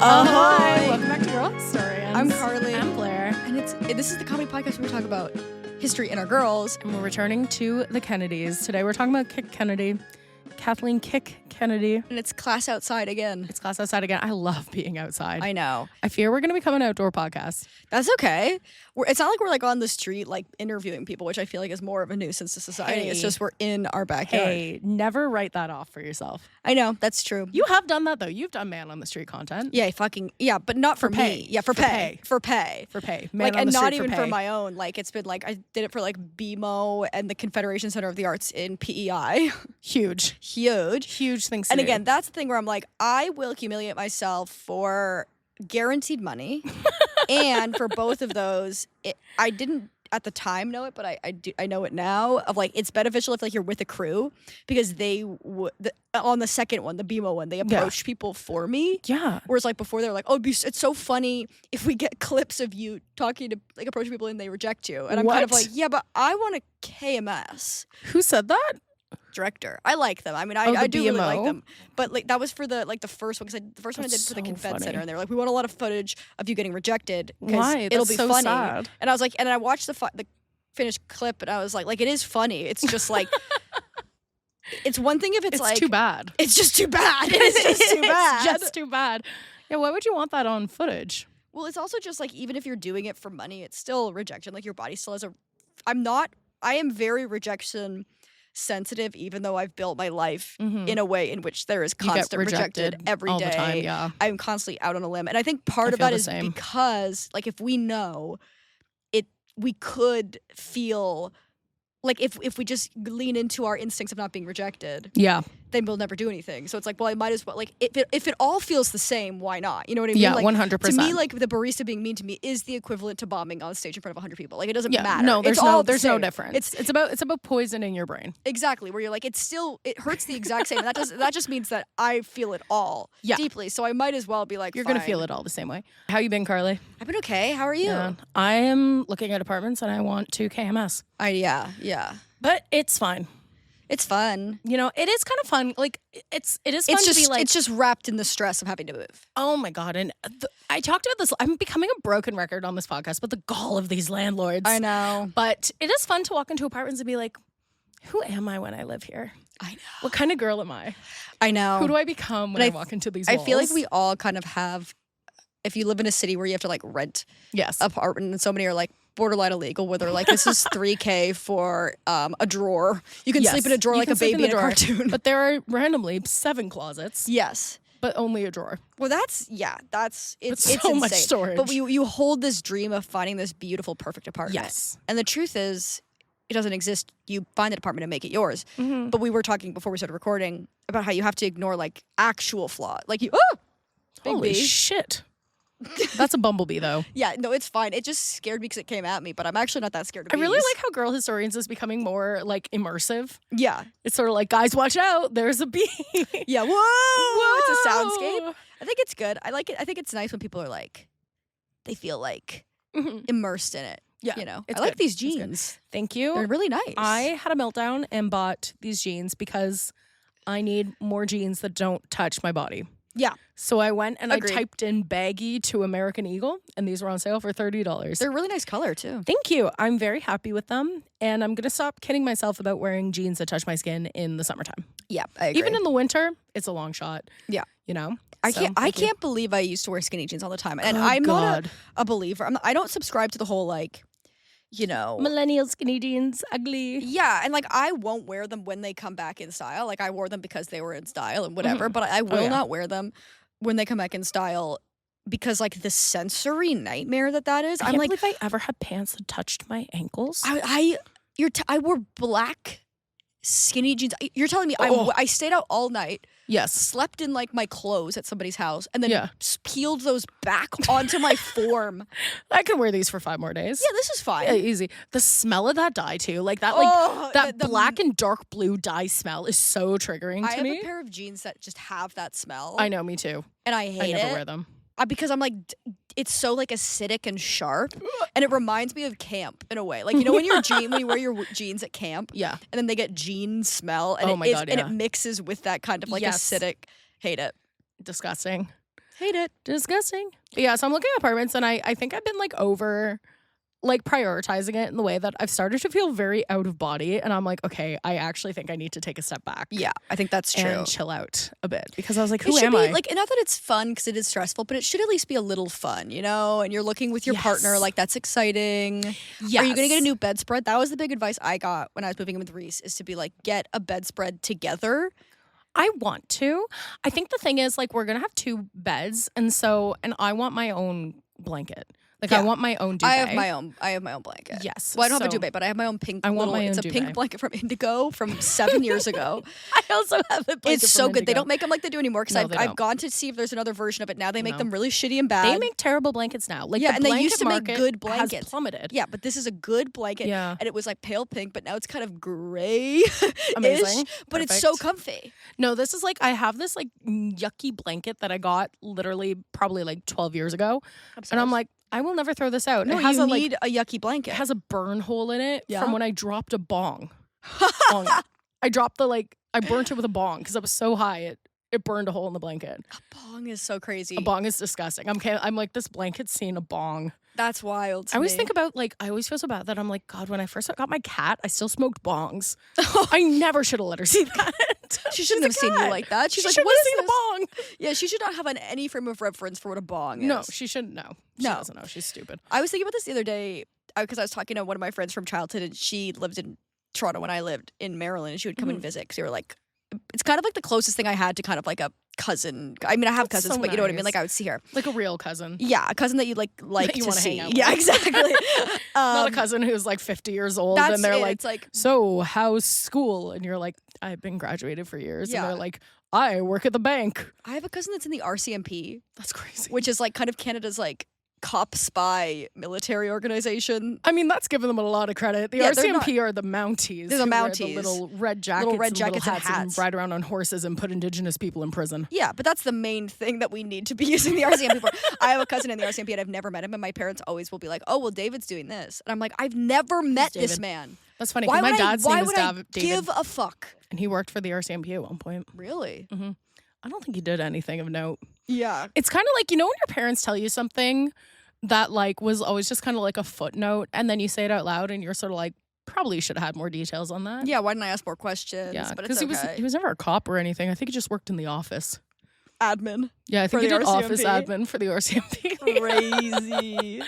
Hi. Welcome back to Girl Historians. I'm Carley. I'm Blair. And this is the comedy podcast where we talk about history in our girls. And we're returning to the Kennedys. Today we're talking about Kick Kennedy. Kathleen Kick Kennedy. And it's class outside again. It's class outside again. I love being outside. I know. I fear we're going to become an outdoor podcast. That's okay. It's not like we're like on the street like interviewing people, which I feel like is more of a nuisance to society. It's just we're in our backyard. Hey, never write that off for yourself. I know. That's true. You have done that though. You've done man on the street content. Yeah, but not for pay. me. Yeah, for pay. For pay. Man like, on and the not street even for for pay. my own. Like, it's been like I did it for like BMO and the Confederation Center of the Arts in PEI. Huge things to And do. again, that's the thing where I'm like, I will humiliate myself for guaranteed money. And for both of those, I didn't at the time know it, but I know it now. Of like, it's beneficial if like you're with a crew because they on the second one, the BMO one, they approached people for me. Yeah. Whereas like before, they're like, oh, it's so funny if we get clips of you talking to like approaching people and they reject you. And I'm kind of like, yeah, but I want a KMS. Who said that? Director. I like them. I mean, I do really like BMO? them. But like that was for the first one because the first one I did for the so Confed funny. Center, and they were like, we want a lot of footage of you getting rejected because Why? it'll That's be so funny. sad. And I was like, and I watched the finished clip, and I was like, it is funny. It's just like, it's one thing if it's like too bad. It's just too bad. It's just too bad. It's just too bad. Yeah, why would you want that on footage? Well, it's also just like even if you're doing it for money, it's still rejection. Like your body still has I am very rejection sensitive, even though I've built my life in a way in which there is constant rejected every all day. the time, yeah. I'm constantly out on a limb. And I think part of that is because like if we know it, we could feel like if we just lean into our instincts of not being rejected, then we'll never do anything. So it's like, well, I might as well, like, if it all feels the same, why not? You know what I mean? Yeah, like, 100%. To me, like, the barista being mean to me is the equivalent to bombing on stage in front of 100 people. Like, it doesn't matter. No, there's no difference. It's about poison in your brain. Exactly, where you're like, it hurts the exact same. And that just means that I feel it all deeply. So I might as well be like, you're going to feel it all the same way. How you been, Carley? I've been okay. How are you? Yeah. I am looking at apartments and I want to KMS. Yeah. But it's fine. It's fun. You know, it is kind of fun. Like, it is fun to be like... It's just wrapped in the stress of having to move. Oh, my God. And I talked about this. I'm becoming a broken record on this podcast, but the gall of these landlords. I know. But it is fun to walk into apartments and be like, who am I when I live here? I know. What kind of girl am I? I know. Who do I become when I walk into these walls? I feel like we all kind of have... If you live in a city where you have to, like, rent apartment, and so many are, like, borderline illegal, where they're like, this is $3,000 for a drawer. You can sleep in a drawer like a baby in a cartoon. But there are randomly 7 closets. Yes. But only a drawer. Well, it's so insane. much storage. But you hold this dream of finding this beautiful, perfect apartment. Yes. And the truth is, it doesn't exist. You find that apartment and make it yours. Mm-hmm. But we were talking before we started recording about how you have to ignore, like, actual flaw. Like, big Holy B. shit. That's a bumblebee, though. Yeah, no, it's fine. It just scared me because it came at me, but I'm actually not that scared of I bees. really like how Girl Historians is becoming more, like, immersive. Yeah. It's sort of like, guys, watch out. There's a bee. Yeah, whoa! It's a soundscape. I think it's good. I like it. I think it's nice when people are like, they feel like immersed in it. Yeah, you know, it's I like good. these jeans. Thank you. They're really nice. I had a meltdown and bought these jeans because I need more jeans that don't touch my body. Yeah. So I went and Agreed. I typed in baggy to American Eagle, and these were on sale for $30. They're a really nice color, too. Thank you. I'm very happy with them, and I'm going to stop kidding myself about wearing jeans that touch my skin in the summertime. Yeah, I agree. Even in the winter, it's a long shot. Yeah. You know? I can't believe I used to wear skinny jeans all the time. And Oh, I'm God. not a believer. I don't subscribe to the whole, like, you know... Millennial skinny jeans, ugly. Yeah, and, like, I won't wear them when they come back in style. Like, I wore them because they were in style and whatever, but I will not wear them when they come back in style because, like, the sensory nightmare that is. I can't believe I ever had pants that touched my ankles. I wore black skinny jeans. You're telling me I stayed out all night. Yes. Slept in, like, my clothes at somebody's house and then peeled those back onto my form. I can wear these for 5 more days. Yeah, this is fine. Yeah, easy. The smell of that dye, too. Like, that, the black and dark blue dye smell is so triggering to me. I have a pair of jeans that just have that smell. I know, me too. And I hate it. I never wear them. Because I'm like, it's so like acidic and sharp, and it reminds me of camp in a way. Like, you know, when you wear your jeans at camp, and then they get jean smell, and and it mixes with that kind of like acidic. Hate it. Disgusting. Hate it. Disgusting. But yeah, so I'm looking at apartments and I think I've been like over like prioritizing it in the way that I've started to feel very out of body, and I'm like, okay, I actually think I need to take a step back. Yeah, I think that's true. And chill out a bit, because I was like, who am I? Like, not that it's fun because it is stressful, but it should at least be a little fun, you know? And you're looking with your partner, like that's exciting. Yes. Are you going to get a new bedspread? That was the big advice I got when I was moving in with Reese, is to be like, get a bedspread together. I want to. I think the thing is, like, we're going to have 2 beds, and I want my own blanket. Like, I want my own duvet. I have my own blanket. Yes. Well, I don't have a duvet, but I have my own pink. It's a pink blanket from Indigo from 7 years ago. I also have a blanket. It's so good. Indigo. They don't make them like they do anymore, because I've gone to see if there's another version of it now. They make them really shitty and bad. They make terrible blankets now. Like, and they used to make good blankets. Has plummeted. Yeah, but this is a good blanket. Yeah. And it was like pale pink, but now it's kind of gray. Amazing. But it's so comfy. No, this is like, I have this like yucky blanket that I got literally probably like 12 years ago. And I'm like, I will never throw this out. No, it has you need a yucky blanket. It has a burn hole in it from when I dropped a bong. I burnt it with a bong because I was so high it burned a hole in the blanket. A bong is so crazy. A bong is disgusting. I'm like, this blanket's seen a bong. That's wild to I always me. think about, like, I always feel so bad that I'm like, God, when I first got my cat, I still smoked bongs. I never should have let her see that. She shouldn't have seen you like that. She's like, what what is is seen a bong? Yeah, she should not have any frame of reference for what a bong is. No, she shouldn't know. She doesn't know. She's stupid. I was thinking about this the other day because I was talking to one of my friends from childhood, and she lived in Toronto when I lived in Maryland, and she would come and visit because they were like, it's kind of like the closest thing I had to kind of like a cousin. I mean, I have cousins, but you know what I mean? Like, I would see her. Like a real cousin. Yeah, a cousin that you'd like you to see. Hang out with. Yeah, exactly. Not a cousin who's like 50 years old and they're like, so how's school? And you're like, I've been graduated for years. Yeah. And they're like, I work at the bank. I have a cousin that's in the RCMP. That's crazy. Which is like kind of Canada's like cop spy military organization. I mean, that's giving them a lot of credit. The RCMP are the Mounties. They're the Mounties. The little red jackets, and hats, and ride around on horses and put Indigenous people in prison. Yeah, but that's the main thing that we need to be using the RCMP for. I have a cousin in the RCMP and I've never met him, and my parents always will be like, oh, well, David's doing this. And I'm like, I've never met this man. That's funny. My dad's name is David. Give a fuck? And he worked for the RCMP at one point. Really? Mm-hmm. I don't think he did anything of note. Yeah. It's kind of like, you know, when your parents tell you something that like was always just kind of like a footnote, and then you say it out loud and you're sort of like, probably should have had more details on that. Yeah, why didn't I ask more questions? Yeah, because he was never a cop or anything. I think he just worked in the office. Admin. Yeah, I think he did office admin for the RCMP. Crazy.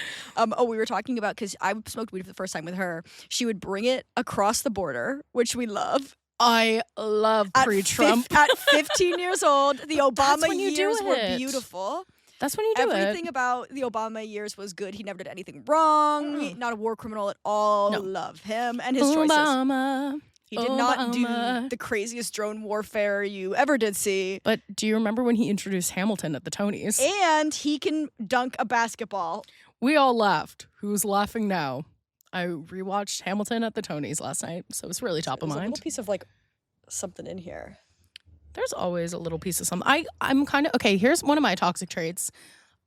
We were talking about, because I smoked weed for the first time with her. She would bring it across the border, which we love. I love pre-Trump. At 15 years old, the Obama years were beautiful. That's when you do Everything about the Obama years was good. He never did anything wrong. Not a war criminal at all. No. Love him and his choices. He did not do the craziest drone warfare you ever did see. But do you remember when he introduced Hamilton at the Tonys? And he can dunk a basketball. We all laughed. Who's laughing now? I rewatched Hamilton at the Tonys last night, so it's really top of mind. A little piece of like something in here. There's always a little piece of something. I'm kind of, okay, here's one of my toxic traits.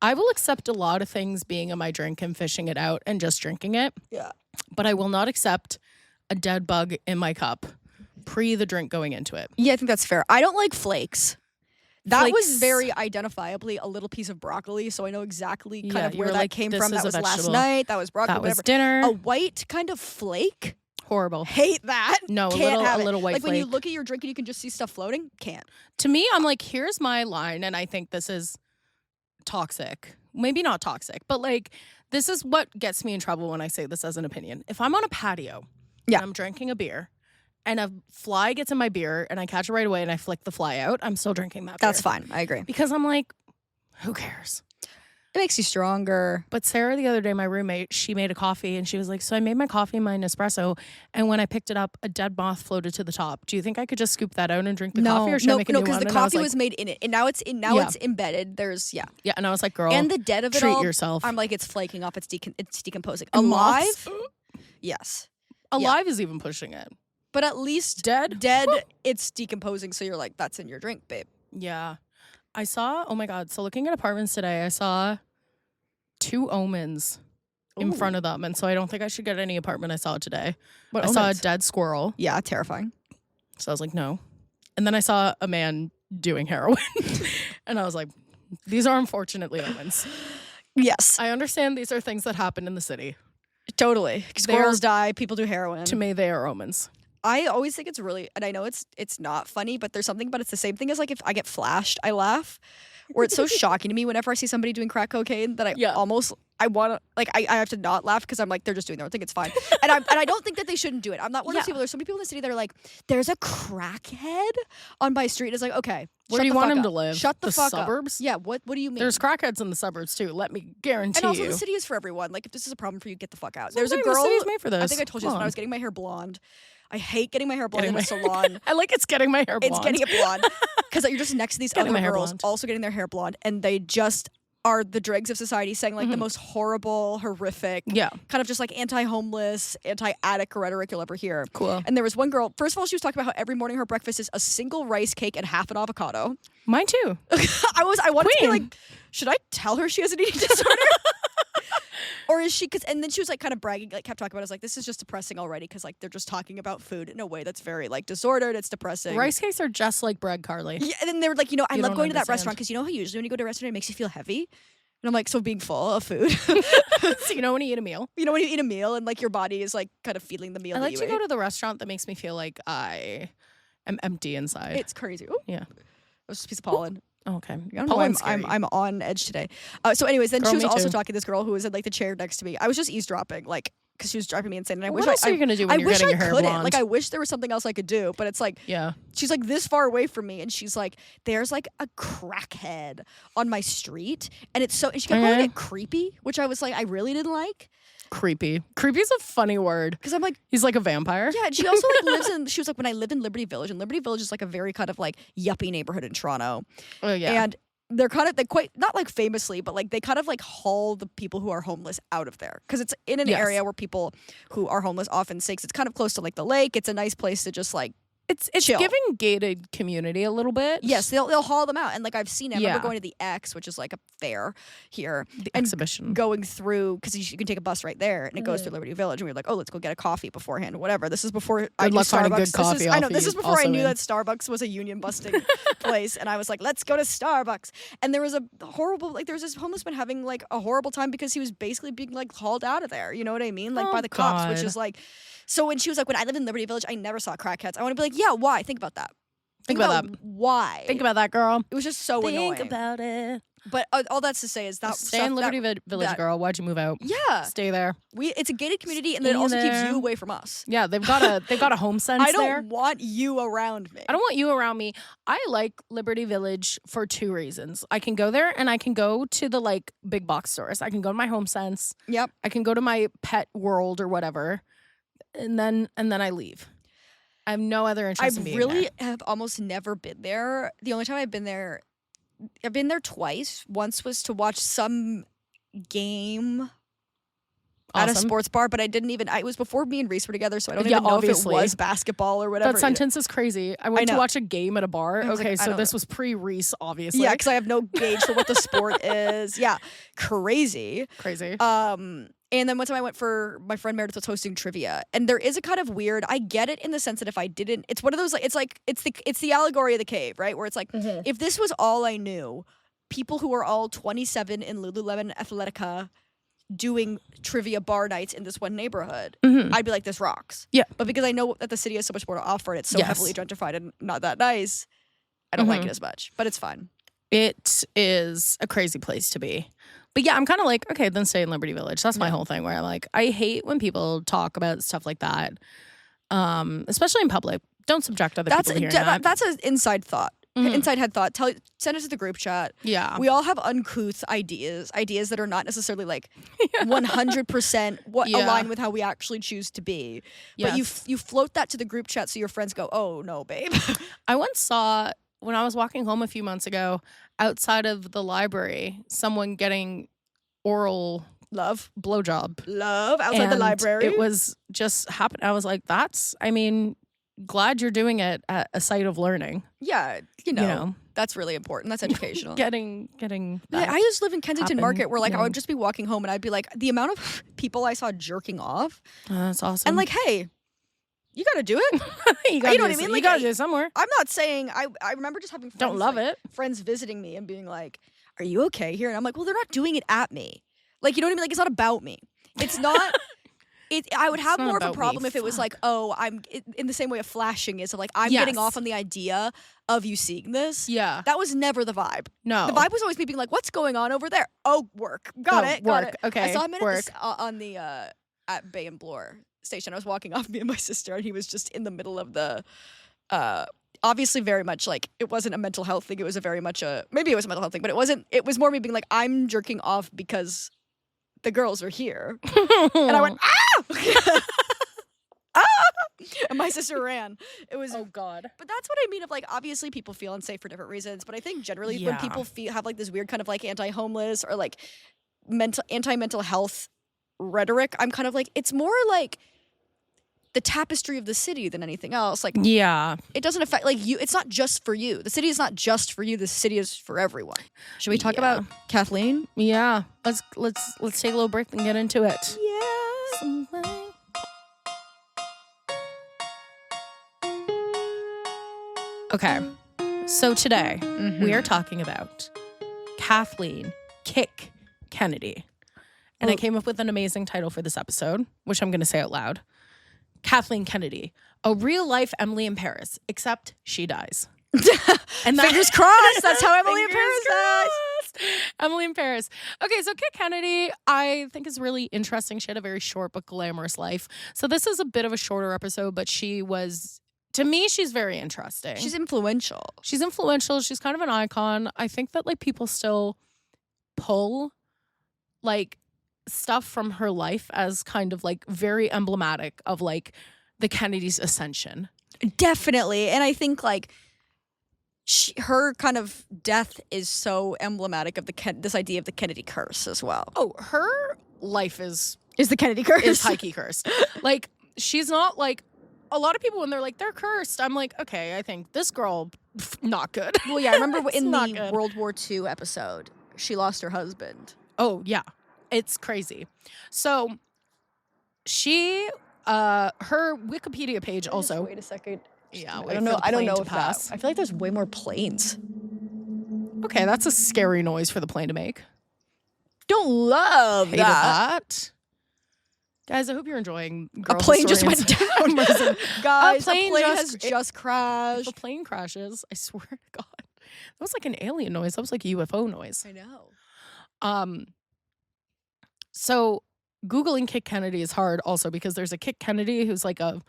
I will accept a lot of things being in my drink and fishing it out and just drinking it. Yeah. But I will not accept a dead bug in my cup pre the drink going into it. Yeah, I think that's fair. I don't like flakes. That was very identifiably a little piece of broccoli, so I know exactly kind of where that came from. That was last night. That was broccoli. That was dinner. A white kind of flake. Horrible. Hate that. No, Can't a little white flake. Like when you flake. look at your drink and you can just see stuff floating. Can't. To me, I'm like, here's my line, and I think this is toxic. Maybe not toxic, but like this is what gets me in trouble when I say this as an opinion. If I'm on a patio and I'm drinking a beer and a fly gets in my beer and I catch it right away and I flick the fly out, I'm still drinking that beer. That's fine. I agree. Because I'm like, who cares? It makes you stronger. But Sarah, the other day, my roommate, she made a coffee and she was like, so I made my coffee in my Nespresso, and when I picked it up, a dead moth floated to the top. Do you think I could just scoop that out and drink the coffee, or should I make a new one? No, because the coffee was made in it, and now it's embedded. There's Yeah, and I was like, girl, and the dead of it treat all, yourself. I'm like, it's flaking off. It's decomposing. And Alive? moths? Yes. Alive is even pushing it. But at least dead, it's decomposing, so you're like, that's in your drink, babe. Yeah. I saw, oh my God, so looking at apartments today, I saw 2 omens in front of them, and so I don't think I should get any apartment I saw today. I saw a dead squirrel. Yeah, terrifying. So I was like, no. And then I saw a man doing heroin, and I was like, These are unfortunately omens. Yes. I understand these are things that happen in the city. Totally. Squirrels die, people do heroin. To me, they are omens. I always think it's really, and I know it's not funny, but there's something about it's the same thing as like if I get flashed, I laugh. Or it's so shocking to me whenever I see somebody doing crack cocaine that I want to, like, I have to not laugh because I'm like, they're just doing their own thing. It's fine. And I don't think that they shouldn't do it. I'm not one of those people. There's so many people in the city that are like, there's a crackhead on my street. It's like, okay. Where do you want him to live? Shut the fuck suburbs? up. Yeah, what do you mean? There's crackheads in the suburbs too, let me guarantee you. And also the city is for everyone. Like, if this is a problem for you, get the fuck out. There's a girl. The city's made for this. I think I told you this when I was getting my hair blonde. I hate getting my hair blonde in a salon. I like it's getting my hair blonde. It's getting it blonde. Because you're just next to these other girls also getting their hair blonde, and they just are the dregs of society saying like the most horrible, horrific, kind of just like anti-homeless, anti-addict rhetoric you'll ever hear. Cool. And there was one girl, first of all, she was talking about how every morning her breakfast is a single rice cake and half an avocado. Mine too. I wanted to be like, should I tell her she has an eating disorder? Or is she, and then she was like kind of bragging, like kept talking about it. I was like, this is just depressing already because like they're just talking about food in a way that's very like disordered. It's depressing. Rice cakes are just like bread, Carly. Yeah, and then they were like, I love going to that restaurant because you know how usually when you go to a restaurant it makes you feel heavy? And I'm like, so being full of food. So you know when you eat a meal? You know when you eat a meal and like your body is like kind of feeling the meal I that like you to ate. go to the restaurant that makes me feel like I am empty inside. It's crazy. Ooh. Yeah. It was just a piece of pollen. Okay. I don't know why I'm on edge today. So anyways, then she was also talking to this girl who was in like the chair next to me. I was just eavesdropping, like, because she was driving me insane. And I wish what else are you gonna do when you're getting your hair blonde? Like, I wish there was something else I could do, but it's like, she's like this far away from me, and she's like, there's like a crackhead on my street, and it's so, and she kept calling it creepy, which I was like, I really didn't like. Creepy. Creepy is a funny word. Because I'm like, he's like a vampire. Yeah, and she also like lives in, she was like, when I lived in Liberty Village, and Liberty Village is like a very kind of like yuppie neighborhood in Toronto. Oh yeah. And they're quite not like famously, but like they kind of like haul the people who are homeless out of there because it's in an area where people who are homeless often stay. It's kind of close to like the lake. It's a nice place to just like it's chill. Giving gated community a little bit. Yes, they'll haul them out, and like I've seen it. I remember going to the X, which is like a fair here, the exhibition, going through because you can take a bus right there, and it goes through Liberty Village, and we were like, oh, let's go get a coffee beforehand, whatever. This is before I knew Starbucks. Good coffee I know this is before I knew that Starbucks was a union busting place, and I was like, let's go to Starbucks. And there was a horrible there was this homeless man having like a horrible time because he was basically being like hauled out of there. You know what I mean? Like by the cops, which is like. So when she was like, when I lived in Liberty Village, I never saw crackheads. I want to be like, yeah, why? Think about that. Think about that. Why? Think about that, girl. It was just so annoying. Think about it. But all that's to say is that stay in Liberty Village, girl. Why'd you move out? Yeah, stay there. It's a gated community, and then it also keeps you away from us. Yeah, they've got a home sense there. I don't want you around me. I don't want you around me. I like Liberty Village for two reasons. I can go there, and I can go to the like big box stores. I can go to my home sense. Yep. I can go to my pet world or whatever. And then I leave. I have no other interest in being there. I really have almost never been there. The only time I've been there twice. Once was to watch some game at a sports bar, but I didn't even. It was before me and Reese were together, so I don't even know if it was basketball or whatever. That sentence is crazy. I went to watch a game at a bar. Okay, so this was pre-Reese, obviously. Yeah, because I have no gauge for what the sport is. Yeah, crazy. And then one time I went for my friend Meredith was hosting trivia, and there is a kind of weird. I get it in the sense that if I didn't, it's one of those like it's the allegory of the cave, right? Where it's like if this was all I knew, people who are all 27 in Lululemon Athletica doing trivia bar nights in this one neighborhood, I'd be like, this rocks. Yeah. But because I know that the city has so much more to offer and it's so heavily gentrified and not that nice, I don't like it as much. But it's fun. It is a crazy place to be. But yeah, I'm kind of like, okay, then stay in Liberty Village. That's my whole thing where I'm like, I hate when people talk about stuff like that, especially in public. Don't subject other people to hearing that. That's an inside thought. Inside head thought. Send us to the group chat. Yeah. We all have uncouth ideas that are not necessarily like 100% align with how we actually choose to be. Yes. But you float that to the group chat so your friends go, oh, no, babe. I once saw, when I was walking home a few months ago, outside of the library, someone getting oral blowjob. Outside the library. It was just happened. I was like, glad you're doing it at a site of learning. Yeah, you know that's really important. That's educational. getting that. I used to live in Kensington Market where like I would just be walking home and I'd be like, the amount of people I saw jerking off. That's awesome. And like, hey, you got to do it. you know what I mean? Like, you got to do it somewhere. I'm not saying I remember just having friends, don't love it. Friends visiting me and being like, are you okay here? And I'm like, well, they're not doing it at me. Like, you know what I mean? Like, it's not about me. It's not. I would have more of a problem if it was like, oh, I'm in the same way of flashing is of like, I'm getting off on the idea of you seeing this. Yeah. That was never the vibe. No. The vibe was always me being like, what's going on over there? Oh, work. Got it. Okay. I saw him on the at Bay and Bloor station. I was walking off, me and my sister, and he was just in the middle of the obviously very much like, it wasn't a mental health thing. It was maybe it was a mental health thing, but it was more me being like, I'm jerking off because the girls are here. And I went, ah! Ah! And my sister ran. It was, oh God. But that's what I mean of like, obviously people feel unsafe for different reasons, but I think generally when people have like this weird kind of like anti-homeless or like anti-mental health rhetoric, I'm kind of like, it's more like the tapestry of the city than anything else. Like, it doesn't affect like you. It's not just for you. The city is not just for you. The city is for everyone. Should we talk about Kathleen? Yeah. Let's take a little break and get into it. Yeah. Something. Okay. So today we are talking about Kathleen Kick Kennedy. And I came up with an amazing title for this episode, which I'm going to say out loud. Kathleen Kennedy, a real-life Emily in Paris, except she dies. And fingers crossed, that's how Emily in Paris dies. Emily in Paris. Okay, so Kit Kennedy, I think is really interesting. She had a very short but glamorous life. So this is a bit of a shorter episode, but to me, she's very interesting. She's influential. She's kind of an icon. I think that like people still pull like stuff from her life as kind of like very emblematic of like the Kennedy's ascension. Definitely. And I think like her kind of death is so emblematic of this idea of the Kennedy curse as well. Oh, her life is the Kennedy curse. Is high-key cursed. Like, she's not like a lot of people when they're like, they're cursed. I'm like, okay, I think this girl, not good. Well, yeah, I remember in the World War II episode, she lost her husband. Oh, yeah. It's crazy. So she, her Wikipedia page also. Wait a second. Yeah, I don't know if that. I feel like there's way more planes. Okay, that's a scary noise for the plane to make. Don't love Hated that. Guys, I hope you're enjoying Girl A plane just went Historians. down. Guys, a plane has If just crashed. a plane crashes, I swear to God. That was like an alien noise. That was like a UFO noise. I know. So Googling Kit Kennedy is hard also because there's a Kit Kennedy who's like a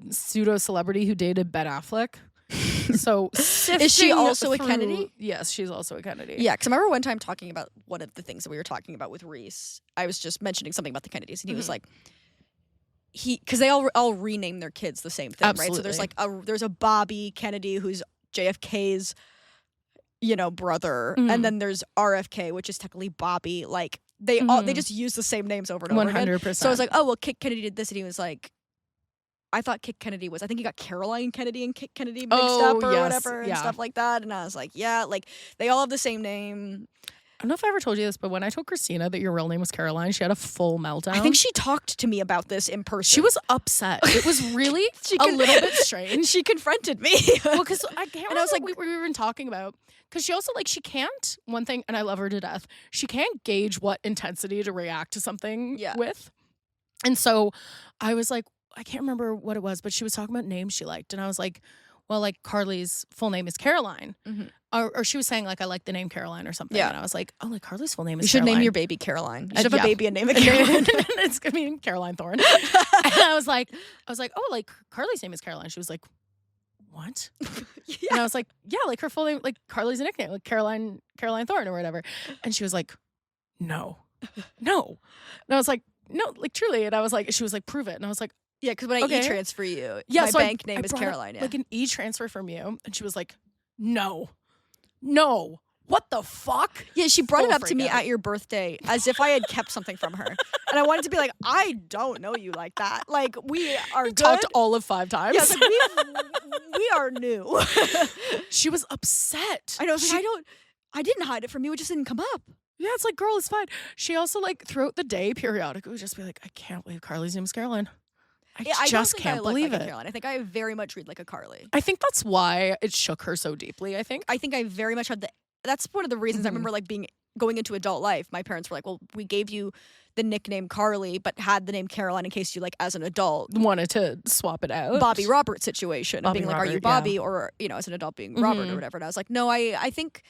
pseudo celebrity who dated Ben Affleck. So is she also a Kennedy? Yes, she's also a Kennedy. Yeah, because I remember one time talking about one of the things that we were talking about with Reese. I was just mentioning something about the Kennedys, and he was like, because they all rename their kids the same thing, Absolutely. right? So there's like there's a Bobby Kennedy who's JFK's, brother, and then there's RFK, which is technically Bobby. Like they just use the same names over and over 100%. again. So I was like, oh well, Kit Kennedy did this, and he was like, I thought Kit Kennedy I think he got Caroline Kennedy and Kit Kennedy mixed up or whatever and stuff like that. And I was like, yeah, like they all have the same name. I don't know if I ever told you this, but when I told Christina that your real name was Caroline, she had a full meltdown. I think she talked to me about this in person. She was upset. It was really a little bit strange. She confronted me. Well, because I can't remember what we were even talking about. Because she also, she can't, one thing, and I love her to death, she can't gauge what intensity to react to something with. And so I was like, I can't remember what it was, but she was talking about names she liked. And I was like, well, Carly's full name is Caroline. Mm-hmm. Or she was saying, I like the name Caroline or something. Yeah. And I was like, oh, Carly's full name is Caroline. You should name your baby Caroline. You should have a baby and name it Caroline. It's going to be Caroline Thorne. And I was like, oh, Carly's name is Caroline. She was like, what? Yeah. And I was like, yeah, her full name, Carly's a nickname, Caroline Thorne or whatever. And she was like, no. And I was like, no, truly. And I was like, she was like, prove it. And I was like, yeah, because when I e-transfer you, my bank name is Caroline. Yeah. An e-transfer from you. And she was like, no. What the fuck? Yeah, she brought it up to me at your birthday as if I had kept something from her. And I wanted to be like, I don't know you like that. We are good. Talked all of 5 times. Yeah, we are new. She was upset. I know. I didn't hide it from you. It just didn't come up. Yeah, it's like, girl, it's fine. She also throughout the day periodically would just be like, I can't believe Carly's name is Caroline. I just can't believe it. Caroline. I think I very much read like a Carly. I think that's why it shook her so deeply, I think. I think I very much had the that's one of the reasons I remember like going into adult life. My parents were like, well, we gave you the nickname Carley, but had the name Caroline in case you like as an adult wanted to swap it out. Bobby Robert situation of being like, Robert, are you Bobby or as an adult being Robert or whatever. And I was like, no, I think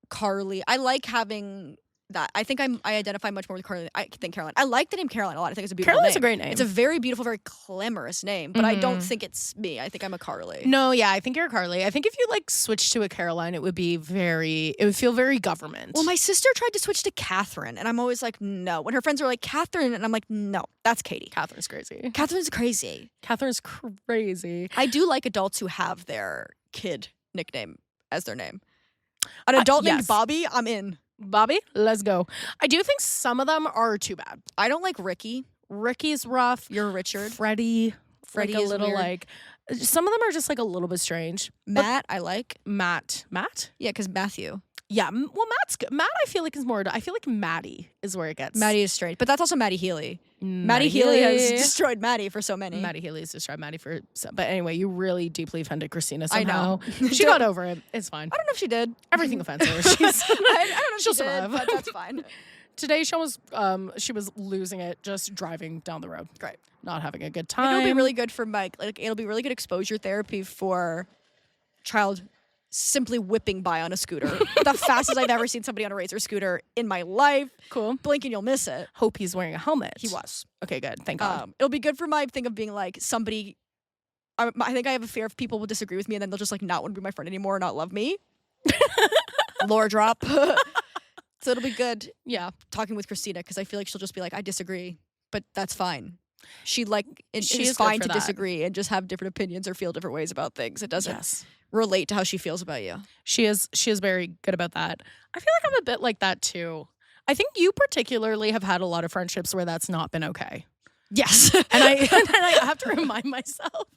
Carley. I like having that. I think I identify much more with Carley than Caroline. I like the name Caroline a lot. I think it's a beautiful Caroline's name. a great name. It's a very beautiful, very glamorous name, but I don't think it's me. I think I'm a Carley. No, yeah, I think you're a Carley. I think if you like switch to a Caroline, it would feel very government. Well, my sister tried to switch to Catherine, and I'm always like, no. When her friends are like, Catherine, and I'm like, no, that's Katie. Catherine's crazy. Catherine's crazy. Catherine's crazy. I do like adults who have their kid nickname as their name. An adult named Bobby, I'm in. Bobby, let's go. I do think some of them are too bad. I don't like Ricky. Ricky's rough. You're Richard. Freddie like is a little weird. like. Some of them are just like a little bit strange. Matt, I like. Matt? Yeah, because Matthew. Yeah, well, Matt's good. Matt, I feel like is more. I feel like Maddie is where it gets. Maddie is strange, but that's also Maddie Healy. Maddie Healy has destroyed Maddie for so many. Maddie Healy has destroyed Maddie for. But anyway, you really deeply offended Christina somehow. I know. She got over it. It's fine. I don't know if she did. Everything offends her. She's, I don't know if she'll she did, survive. but that's fine. Today she was losing it just driving down the road. Great. Not having a good I think time. it'll be really good for Mike. Like it'll be really good exposure therapy for child simply whipping by on a scooter. The fastest I've ever seen somebody on a Razor scooter in my life. Cool. Blink and you'll miss it. Hope he's wearing a helmet. He was. Okay, good. Thank God. It'll be good for my thing of being like somebody. I think I have a fear of people will disagree with me and then they'll just like not want to be my friend anymore or not love me. Lore drop. So it'll be good. Yeah. Talking with Christina because I feel like she'll just be like, I disagree, but that's fine. She is is fine good to for that. disagree and just have different opinions or feel different ways about things. It doesn't Yes. relate to how she feels about you. She is very good about that. I feel like I'm a bit like that too. I think you particularly have had a lot of friendships where that's not been okay. Yes. And I have to remind myself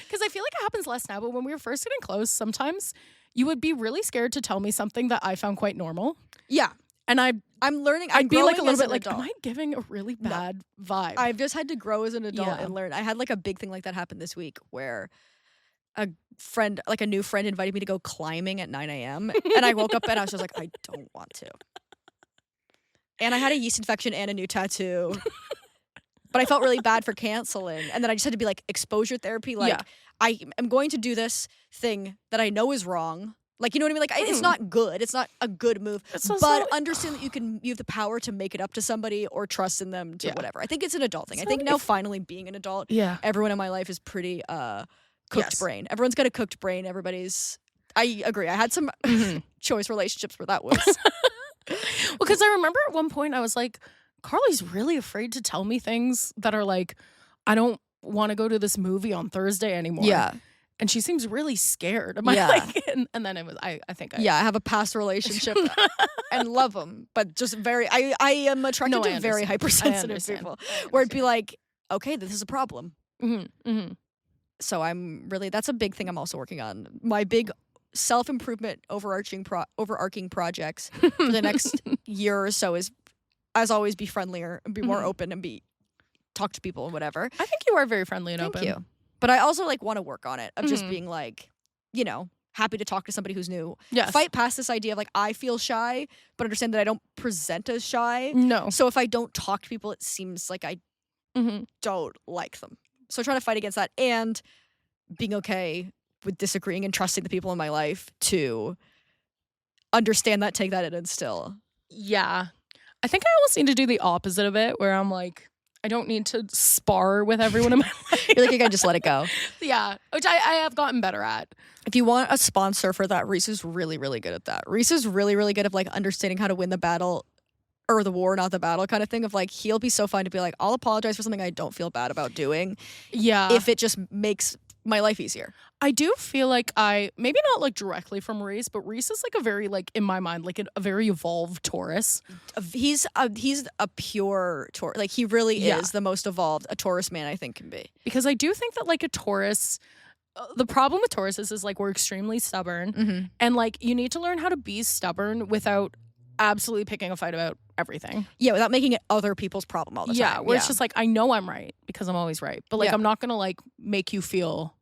because I feel like it happens less now, but when we were first getting close, sometimes you would be really scared to tell me something that I found quite normal. Yeah. And I'm learning. I'd be like a growing little as bit an like, adult. am I giving a really bad vibe? I've just had to grow as an adult Yeah. and learn. I had like a big thing like that happen this week where a friend, like a new friend invited me to go climbing at 9 a.m. And I woke up and I was just like, I don't want to. And I had a yeast infection and a new tattoo. But I felt really bad for canceling. And then I just had to be like exposure therapy. Like I am going to do this thing that I know is wrong. Like, you know what I mean? Like, it's not good. It's not a good move. But understand that you have the power to make it up to somebody or trust in them to whatever. I think it's an adult thing. I think now finally being an adult, everyone in my life is pretty cooked brain. Everyone's got a cooked brain. I agree. I had some choice relationships where that was. Well, because I remember at one point I was like, Carly's really afraid to tell me things that are like, I don't want to go to this movie on Thursday anymore. Yeah. And she seems really scared. And then it was, I think I have a past relationship and love them, but just I am attracted to very hypersensitive people where it'd be like, okay, this is a problem. So that's a big thing I'm also working on. My big self-improvement overarching projects for the next year or so is, as always, be friendlier and be more open and talk to people and whatever. I think you are very friendly and open. Thank you. But I also like want to work on it of just being like, happy to talk to somebody who's new. Yes. Fight past this idea of like, I feel shy, but understand that I don't present as shy. No. So if I don't talk to people, it seems like I don't like them. So trying to fight against that and being okay with disagreeing and trusting the people in my life to understand that, take that in and still. Yeah. I think I almost need to do the opposite of it where I'm like, I don't need to spar with everyone in my life. You're like, you can just let it go. Yeah, which I have gotten better at. If you want a sponsor for that, Reese is really, really good at that. Reese is really, really good at like understanding how to win the battle or the war, not the battle kind of thing of like, he'll be so fine to be like, I'll apologize for something I don't feel bad about doing. Yeah. If it just makes my life easier. I do feel like maybe not like directly from Reese, but Reese is like a very like, in my mind, like a very evolved Taurus. He's a pure Taurus. Like he really is the most evolved a Taurus man I think can be. Because I do think that like a Taurus, the problem with Tauruses is like we're extremely stubborn and like you need to learn how to be stubborn without absolutely picking a fight about everything. Yeah, without making it other people's problem all the time. Yeah, where it's just like, I know I'm right because I'm always right. But like, I'm not going to like make you feel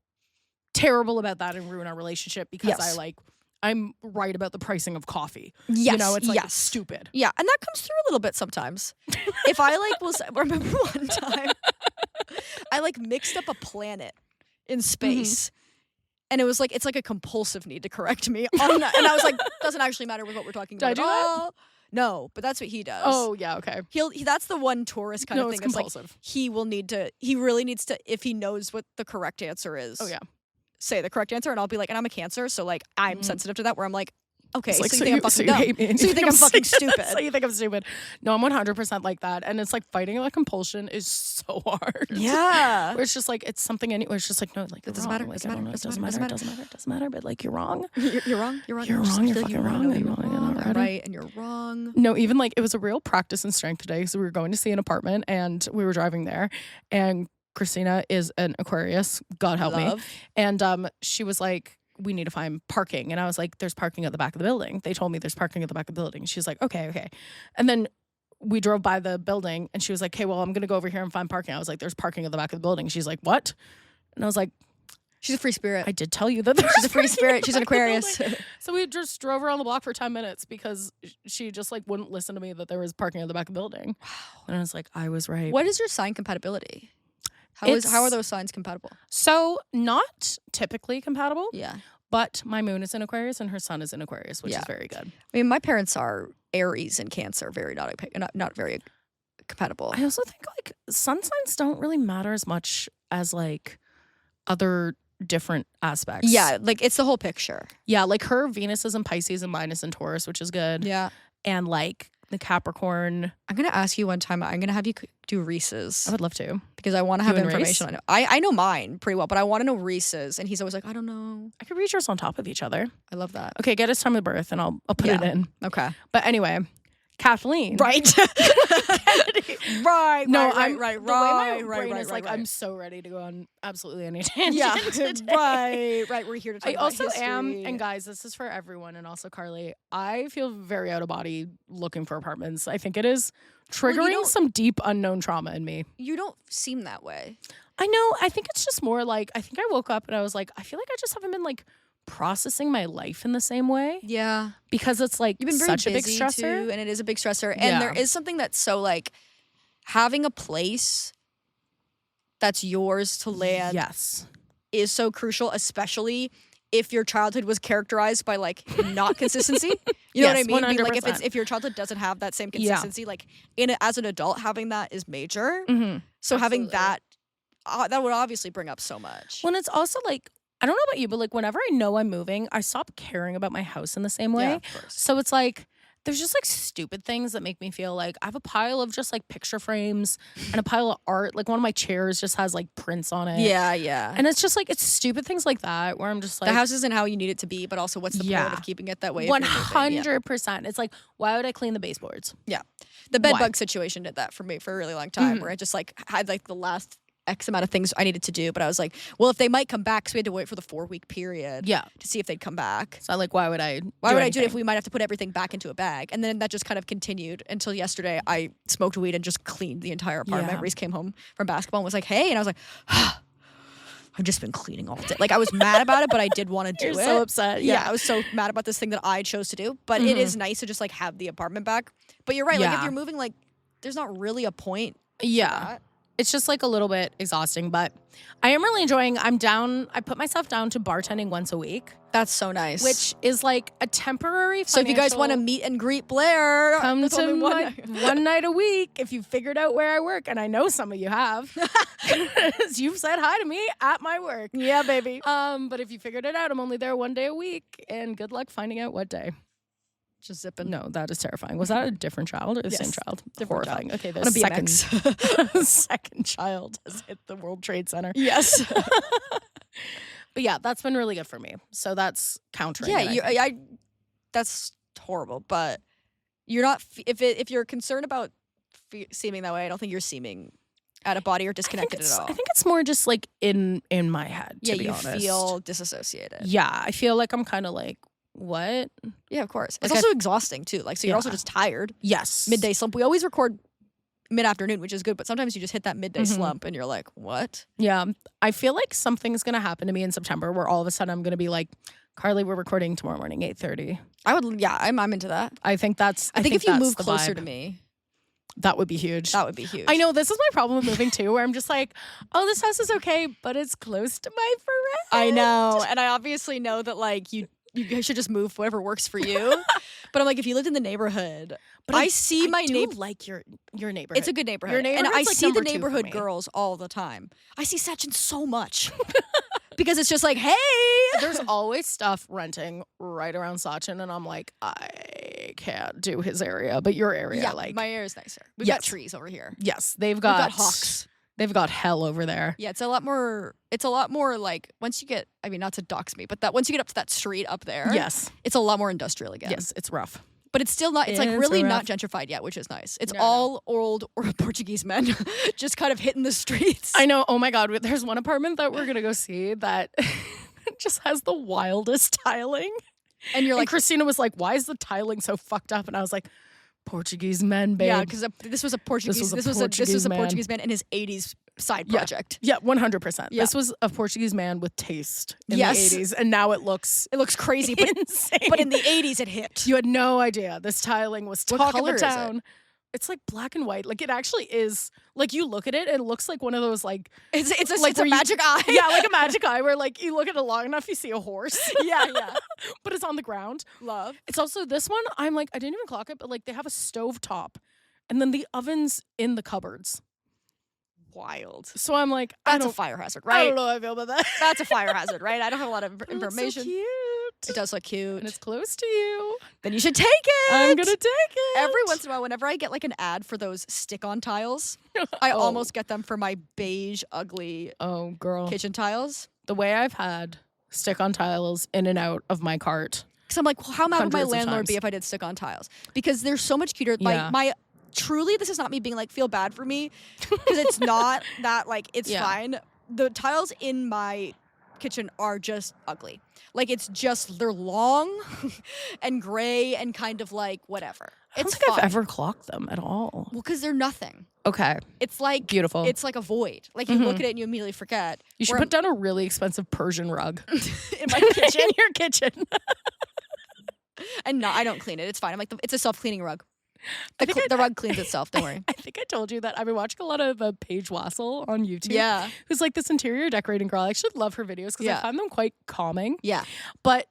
terrible about that and ruin our relationship because I'm right about the pricing of coffee. Yes, you know, it's like yes. it's stupid. Yeah, and that comes through a little bit sometimes. If I remember one time, I like mixed up a planet in space. And it was like, it's like a compulsive need to correct me on that. And I was like, doesn't actually matter with what we're talking about Did I at do that? all. No, but that's what he does. Oh, yeah, okay. That's the one tourist kind of thing. It's compulsive. Like, he really needs to, if he knows what the correct answer is. Oh, yeah. Say the correct answer, and I'll be like, and I'm a Cancer, so like, I'm sensitive to that, where I'm like, okay, Like, so you think I'm fucking dumb. hate me and so you think I'm fucking stupid. So you think I'm stupid. No, I'm 100% like that. And it's like fighting that compulsion is so hard. Yeah. Where it's just like, it's something anywhere. It's just like, no, like, It doesn't matter. Like, Doesn't matter. It doesn't matter. But like, you're wrong. You're wrong. You're wrong. You're fucking wrong. I'm right, and you're wrong. No, even like, it was a real practice in strength today. So we were going to see an apartment and we were driving there. And Christina is an Aquarius. God help me. And she was like, we need to find parking. And I was like, there's parking at the back of the building. They told me there's parking at the back of the building. She's like, okay. And then we drove by the building and she was like, okay, well, I'm going to go over here and find parking. I was like, there's parking at the back of the building. She's like, what? And I was like, she's a free spirit. I did tell you that she's a free spirit. She's an Aquarius. So we just drove around the block for 10 minutes because she just like wouldn't listen to me that there was parking at the back of the building. Wow. And I was like, I was right. What is your sign compatibility? How are those signs compatible? So not typically compatible. Yeah. But my moon is in Aquarius and her sun is in Aquarius, which is very good. I mean, my parents are Aries and Cancer, very not very compatible. I also think like sun signs don't really matter as much as like other different aspects. Yeah, like it's the whole picture. Yeah, like her Venus is in Pisces and mine is in Taurus, which is good. Yeah. And like the Capricorn. I'm going to ask you one time, I'm going to have you do Reese's. I would love to. Because I want to have information on it. I know mine pretty well, but I want to know Reese's. And he's always like, I don't know. I could read yours on top of each other. I love that. Okay, get his time of birth and I'll put it in. Okay. But anyway, Kathleen. Right. Right. No, right. The way my brain is like, I'm so ready to go on absolutely any tangent. Yeah. Today. Right. We're here to talk I about also history. am, and guys, this is for everyone, and also Carley, I feel very out of body looking for apartments. I think it is triggering some deep unknown trauma in me. You don't seem that way. I know. I think it's just more like, I think I woke up and I was like, I feel like I just haven't been like processing my life in the same way. Yeah. Because it's like you've been very such a big busy stressor. Too, and it is a big stressor. And there is something that's so like having a place that's yours to land. Yes. Is so crucial, especially if your childhood was characterized by like not consistency. You know what I mean? 100%. Like if your childhood doesn't have that same consistency, like as an adult, having that is major. Mm-hmm. So having that would obviously bring up so much. When it's also like, I don't know about you, but like whenever I know I'm moving, I stop caring about my house in the same way. Yeah, of course. So it's like, there's just like stupid things that make me feel like I have a pile of just like picture frames and a pile of art. Like one of my chairs just has like prints on it. Yeah. And it's just like, it's stupid things like that where I'm just like, the house isn't how you need it to be, but also what's the point of keeping it that way? 100%. It's like, why would I clean the baseboards? Yeah. The bed bug situation did that for me for a really long time where I just like had like the last X amount of things I needed to do, but I was like, well, if they might come back, because we had to wait for the 4-week period to see if they'd come back. So like, why would I do it if we might have to put everything back into a bag? And then that just kind of continued until yesterday I smoked weed and just cleaned the entire apartment. Reese came home from basketball and was like, hey, and I was like, I've just been cleaning all day. Like I was mad about it, but I did want to do it. You're so upset. Yeah, I was so mad about this thing that I chose to do, but it is nice to just like have the apartment back. But you're right, like if you're moving, like there's not really a point. Yeah. It's just like a little bit exhausting, but I am really enjoying. I put myself down to bartending once a week. That's so nice. Which is like a temporary So if you guys want to meet and greet Blair, come to one night a week if you figured out where I work. And I know some of you have. You've said hi to me at my work. Yeah, baby. But if you figured it out, I'm only there one day a week. And good luck finding out what day. Just zipping. No, that is terrifying. Was that a different child or the same child? Different Horrifying. child. Okay, the second child has hit the World Trade Center. Yes. But yeah, that's been really good for me. So that's countering. Yeah, that's horrible. But you're not. If you're concerned about seeming that way, I don't think you're seeming out of body or disconnected at all. I think it's more just like in my head. To be honest, feel disassociated. Yeah, I feel like I'm kind of like, what? Yeah, of course. It's also exhausting too. Like, so you're also just tired. Yes. Midday slump. We always record mid-afternoon, which is good, but sometimes you just hit that midday slump and you're like, what? Yeah. I feel like something's going to happen to me in September where all of a sudden I'm going to be like Carley, we're recording tomorrow morning, 8:30. I'm into that. I think if you move closer to me, that would be huge. That would be huge. I know, this is my problem with moving too, where I'm just like, oh, this house is okay, but it's close to my friend. I know. And I obviously know that like you should just move whatever works for you. But I'm like, if you lived in the neighborhood, but I see my neighbor like your neighborhood. It's a good neighborhood. Your neighborhood's and I like see the number 2 for neighborhood me. girls all the time. I see Sachin so much. Because it's just like, hey. There's always stuff renting right around Sachin, and I'm like, I can't do his area, but your area, like my area is nicer. We've got trees over here. Yes, We've got hawks. They've got hell over there. Yeah, it's a lot more like once you get, I mean, not to dox me, but that once you get up to that street up there, Yes, it's a lot more industrial again. yes, it's rough. But it's still not, it's like really rough. not gentrified yet, which is nice. It's all old or Portuguese men just kind of hitting the streets. I know. Oh my God. There's one apartment that we're going to go see that just has the wildest tiling. And you're like, Christina was like, why is the tiling so fucked up? And I was like, Portuguese men, babe. yeah, because this was a Portuguese man in his 80s side project. Yeah, 100%. Yeah. This was a Portuguese man with taste in the 80s, and now it looks crazy, but insane. But in the 80s, it hit. You had no idea. This tiling was talk of color the is town. It's like black and white. Like it actually is. Like you look at it, and it looks like one of those like it's like a magic eye. Yeah, like a magic eye where like you look at it long enough, you see a horse. yeah. But it's on the ground. Love. It's also this one. I'm like, I didn't even clock it, but like they have a stove top, and then the oven's in the cupboards. Wild. So I'm like, that's a fire hazard, right? I don't know how I feel about that. That's a fire hazard, right? I don't have a lot of information. It looks so cute. It does look cute. And it's close to you. Then you should take it. I'm gonna take it. Every once in a while, whenever I get like an ad for those stick-on tiles, I almost get them for my beige, ugly kitchen tiles. The way I've had stick-on tiles in and out of my cart. Because I'm like, well, how mad would my Hundreds of landlord times. be if I did stick-on tiles? Because they're so much cuter. Yeah. My truly, this is not me being like, feel bad for me. Because it's not that, like, it's fine. The tiles in my kitchen are just ugly. Like, it's just, they're long and gray and kind of like whatever. I don't think I've ever clocked them at all. Well, because they're nothing. Okay. It's like beautiful. It's like a void. Like you look at it and you immediately forget. You should put down a really expensive Persian rug in my kitchen. In your kitchen. And no, I don't clean it. It's fine. I'm like, it's a self-cleaning rug. The rug cleans itself. Don't worry. I think I told you that I've been watching a lot of Paige Wassel on YouTube. Yeah. Who's like this interior decorating girl. I actually love her videos because I find them quite calming. Yeah. But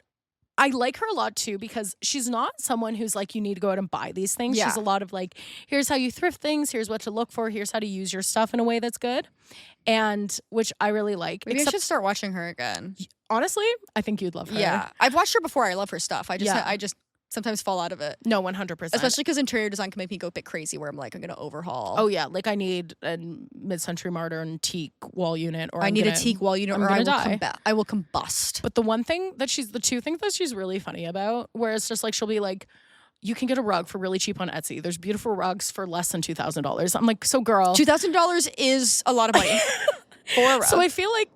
I like her a lot too because she's not someone who's like, you need to go out and buy these things. Yeah. She's a lot of like, here's how you thrift things. Here's what to look for. Here's how to use your stuff in a way that's good. And which I really like. Maybe I should start watching her again. Honestly, I think you'd love her. Yeah. I've watched her before. I love her stuff. I just sometimes fall out of it. No, 100%. Especially because interior design can make me go a bit crazy where I'm like, I'm going to overhaul. Oh, yeah. Like I need a mid-century modern teak wall unit. Or I need a teak wall unit or I will combust. But the two things that she's really funny about, where it's just like, she'll be like, you can get a rug for really cheap on Etsy. There's beautiful rugs for less than $2,000. I'm like, so girl. $2,000 is a lot of money for a rug. So I feel like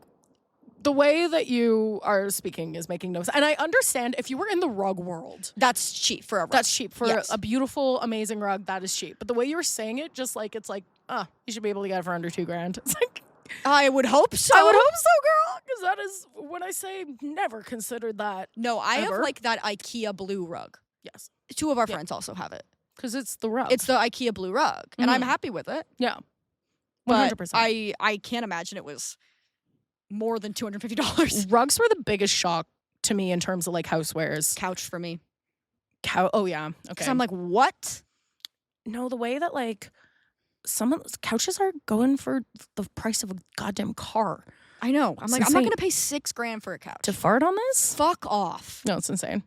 the way that you are speaking is making no sense. And I understand if you were in the rug world. That's cheap for a rug. That's cheap. For a beautiful, amazing rug, that is cheap. But the way you were saying it, just like, it's like, you should be able to get it for under $2,000. It's like, I would hope so. I would hope so, girl. Because that is, when I say never considered that. No, I have like that IKEA blue rug. Yes. Two of our friends also have it. Because it's the rug. It's the IKEA blue rug. And I'm happy with it. Yeah. 100%. But I can't imagine it was more than $250. Rugs were the biggest shock to me in terms of like housewares. Couch for me. Oh yeah. Okay. So I'm like, what? No, the way that like some of those couches are going for the price of a goddamn car. I know. I'm like, I'm not gonna pay $6,000 for a couch. To fart on this? Fuck off. No, it's insane.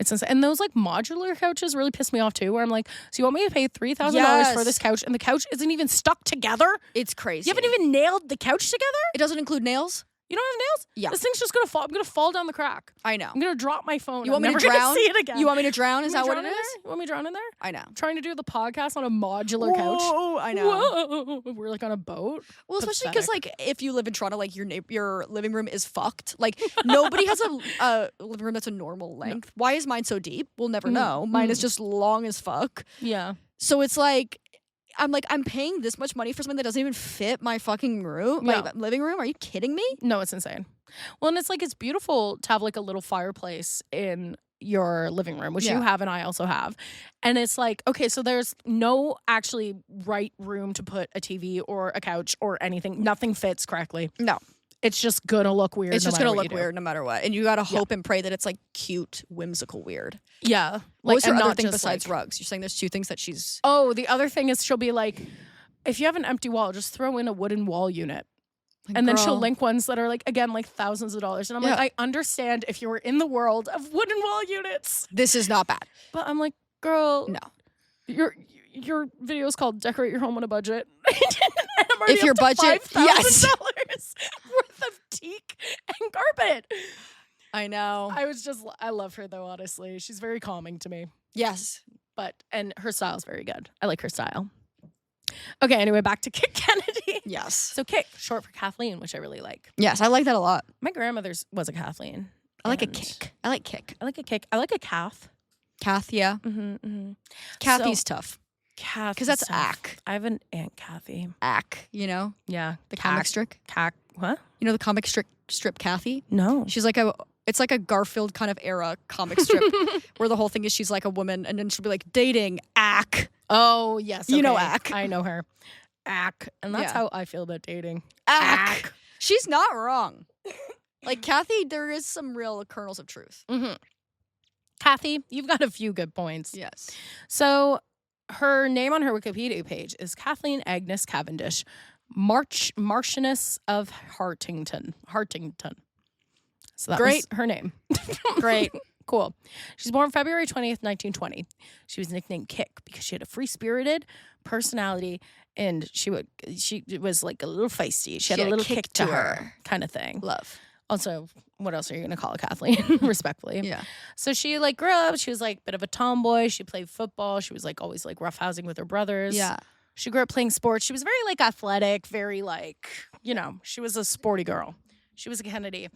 It's insane. And those like modular couches really piss me off too, where I'm like, so you want me to pay $3,000 for this couch and the couch isn't even stuck together? It's crazy. You haven't even nailed the couch together? It doesn't include nails? You don't have nails? Yeah. This thing's just gonna fall. I'm gonna fall down the crack. I know. I'm gonna drop my phone. You want I'm me to never drown? gonna see it again. You want me to drown? Is that what it is? You want me to drown in there? I know. I'm trying to do the podcast on a modular couch. Oh, I know. Whoa. We're like on a boat. Well, especially because like if you live in Toronto, like your living room is fucked. Like nobody has a living room that's a normal length. No. Why is mine so deep? We'll never know. Mine is just long as fuck. Yeah. So it's like I'm paying this much money for something that doesn't even fit my fucking room, my living room. Are you kidding me? No, it's insane. Well, and it's like, it's beautiful to have like a little fireplace in your living room, which you have and I also have. And it's like, okay, so there's no actually right room to put a TV or a couch or anything. Nothing fits correctly. No. It's just gonna look weird. It's just gonna look weird no matter what. And you gotta hope and pray that it's like cute, whimsical weird. Yeah. What's her other thing besides rugs? You're saying there's 2 things that she's... Oh, the other thing is she'll be like, if you have an empty wall, just throw in a wooden wall unit. And then she'll link ones that are like, again, like thousands of dollars. And I'm like, I understand if you were in the world of wooden wall units. This is not bad. But I'm like, girl. No. Your video is called Decorate Your Home on a Budget. And I'm if your budget, $5,000 worth of teak and carpet. I know. I love her though, honestly. She's very calming to me. Yes. And her style is very good. I like her style. Okay, anyway, back to Kit Kennedy. Yes. So Kit, short for Kathleen, which I really like. Yes, I like that a lot. My grandmother's was a Kathleen. I like a Kick. I like Kick. I like a Kick. I like a Kath. Kath, yeah. Mm-hmm, mm-hmm. Kathy's tough. Kath. Because that's tough. Ack. I have an Aunt Kathy. Ack, you know? Yeah. The comic strip. What? You know the comic strip Kathy? No. She's like it's like a Garfield kind of era comic strip where the whole thing is she's like a woman and then she'll be like, dating Ack. Oh, yes. Okay. You know Ack. I know her. Ack. And that's how I feel about dating. Ack. She's not wrong. Like, Kathy, there is some real kernels of truth. Mm-hmm. Kathy, you've got a few good points. Yes. So her name on her Wikipedia page is Kathleen Agnes Cavendish, Marchioness of Hartington. So that was her name. Great. Cool. She's born February 20th, 1920. She was nicknamed Kick because she had a free-spirited personality and she was like a little feisty. She had a little kick to her kind of thing. Love. Also, what else are you going to call a Kathleen, respectfully? Yeah. So she like grew up. She was like a bit of a tomboy. She played football. She was like always like roughhousing with her brothers. Yeah. She grew up playing sports. She was very like athletic, very like, she was a sporty girl. She was a Kennedy.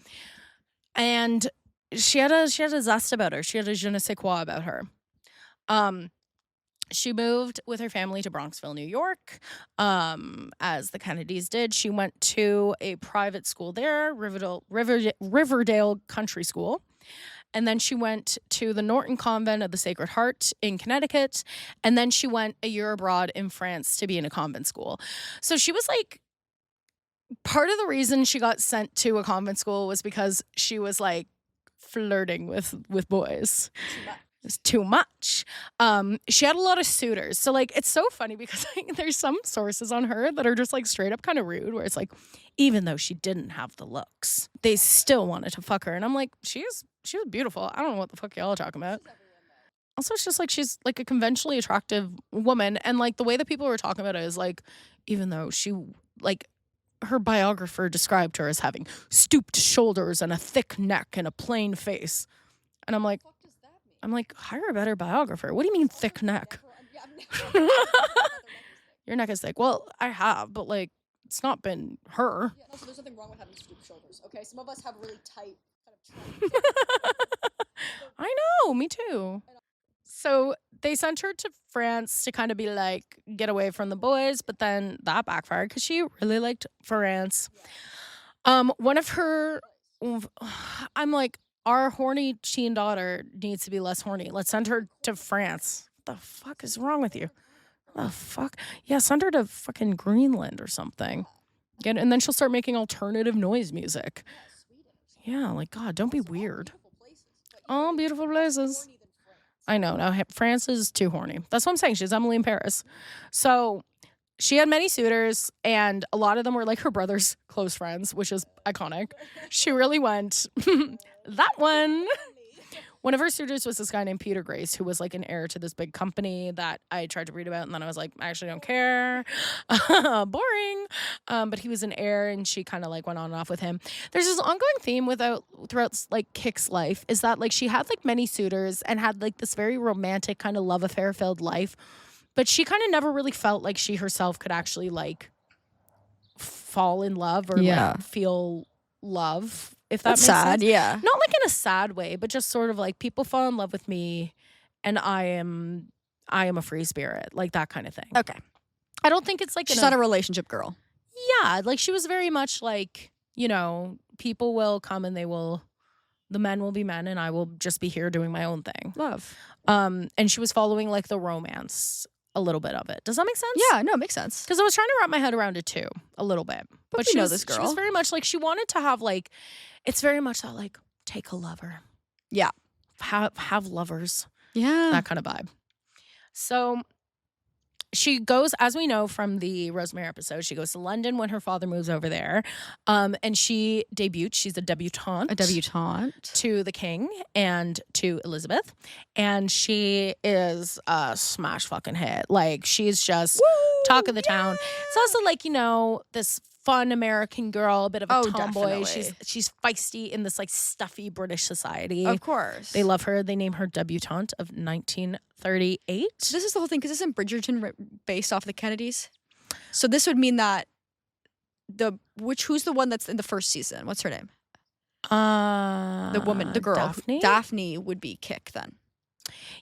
And she had a zest about her. She had a je ne sais quoi about her. She moved with her family to Bronxville, New York, as the Kennedys did. She went to a private school there, Riverdale Country School. And then she went to the Norton Convent of the Sacred Heart in Connecticut. And then she went a year abroad in France to be in a convent school. So she was like, part of the reason she got sent to a convent school was because she was like flirting with boys. It was too much. She had a lot of suitors. So like, it's so funny because like, there's some sources on her that are just like straight up kind of rude where it's like, even though she didn't have the looks, they still wanted to fuck her. And I'm like, she was beautiful. I don't know what the fuck y'all are talking about. Also, it's just like she's like a conventionally attractive woman. And like the way that people were talking about it is like, even though she like her biographer described her as having stooped shoulders and a thick neck and a plain face. And I'm like, hire a better biographer. What do you mean thick neck? Your neck is thick. Well, I have, but like, it's not been her. Yeah, no, so there's nothing wrong with having stooped shoulders. Okay, some of us have really tight kind of. I know, me too. So they sent her to France to kind of be like, get away from the boys, but then that backfired because she really liked France. One of her, I'm like, our horny teen daughter needs to be less horny. Let's send her to France. What the fuck is wrong with you? What the fuck? Yeah, send her to fucking Greenland or something. And then she'll start making alternative noise music. Yeah, like, God, don't be weird. All beautiful places. I know. Now, France is too horny. That's what I'm saying. She's Emily in Paris. So she had many suitors, and a lot of them were like her brother's close friends, which is iconic. She really went, that one. One of her suitors was this guy named Peter Grace, who was like an heir to this big company that I tried to read about. And then I was like, I actually don't care. Boring. But he was an heir, and she kind of like went on and off with him. There's this ongoing theme throughout like Kick's life is that like she had like many suitors and had like this very romantic kind of love affair filled life. But she kind of never really felt like she herself could actually like fall in love or like feel love. If that makes sad, sense. Yeah. Not like in a sad way, but just sort of like people fall in love with me and I am a free spirit, like that kind of thing. Okay. I don't think it's like she's not a relationship girl. Yeah, like she was very much like, people will come and the men will be men and I will just be here doing my own thing. Love. And she was following like the romance, a little bit of it. Does that make sense? Yeah, no, it makes sense. Because I was trying to wrap my head around it too, a little bit. But she know was, this girl. She was very much like, she wanted to have like, it's very much that like, take a lover. Yeah. Have lovers. Yeah. That kind of vibe. So she goes, as we know from the Rosemary episode, she goes to London when her father moves over there. And she debuts. She's a debutante. To the king and to Elizabeth. And she is a smash fucking hit. Like, she's just talk of the town. It's also like, this fun American girl, a bit of a tomboy. Definitely. She's feisty in this like stuffy British society. Of course. They love her. They name her debutante of 1938. So this is the whole thing, because isn't Bridgerton based off the Kennedys? So this would mean that who's the one that's in the first season? What's her name? The woman, the girl. Daphne would be Kick then.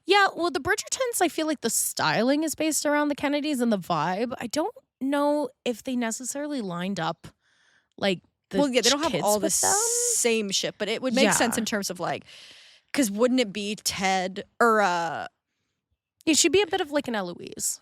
Yeah, well, the Bridgertons, I feel like the styling is based around the Kennedys and the vibe. I don't know if they necessarily lined up like they don't have all the same shit, but it would make sense in terms of like, because wouldn't it be Ted or it should be a bit of like an Eloise.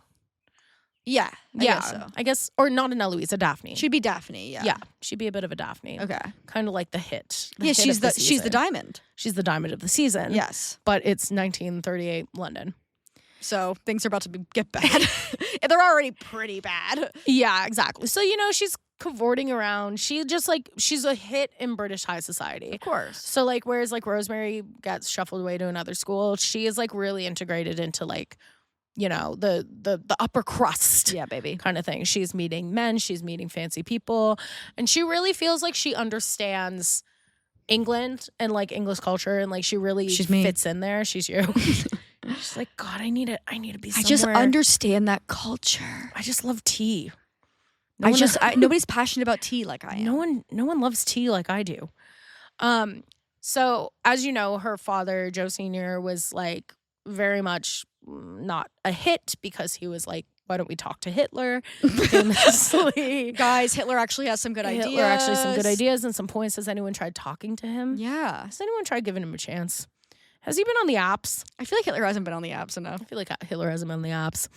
Yeah. I guess, or not an Eloise, a Daphne. She'd be Daphne, Yeah, she'd be a bit of a Daphne. Okay. Kind of like the hit. She's the diamond. She's the diamond of the season. Yes. But it's 1938 London. So things are about to get bad. They're already pretty bad. Yeah, exactly. So, she's cavorting around. She's a hit in British high society. Of course. So like, whereas like Rosemary gets shuffled away to another school, she is like really integrated into like, the upper crust. Yeah, baby. Kind of thing. She's meeting men, she's meeting fancy people, and she really feels like she understands England and like English culture, and like she really fits in there. She's you. She's like, God, I need to be somewhere. I just understand that culture. I just love tea. Nobody's passionate about tea like I am. No one loves tea like I do. So as you know, her father, Joe Sr., was like very much not a hit because he was like, why don't we talk to Hitler? Guys, Hitler actually has some good ideas. Hitler actually has some good ideas and some points. Has anyone tried talking to him? Yeah. Has anyone tried giving him a chance? Has he been on the apps? I feel like Hitler hasn't been on the apps enough. I feel like Hitler hasn't been on the apps.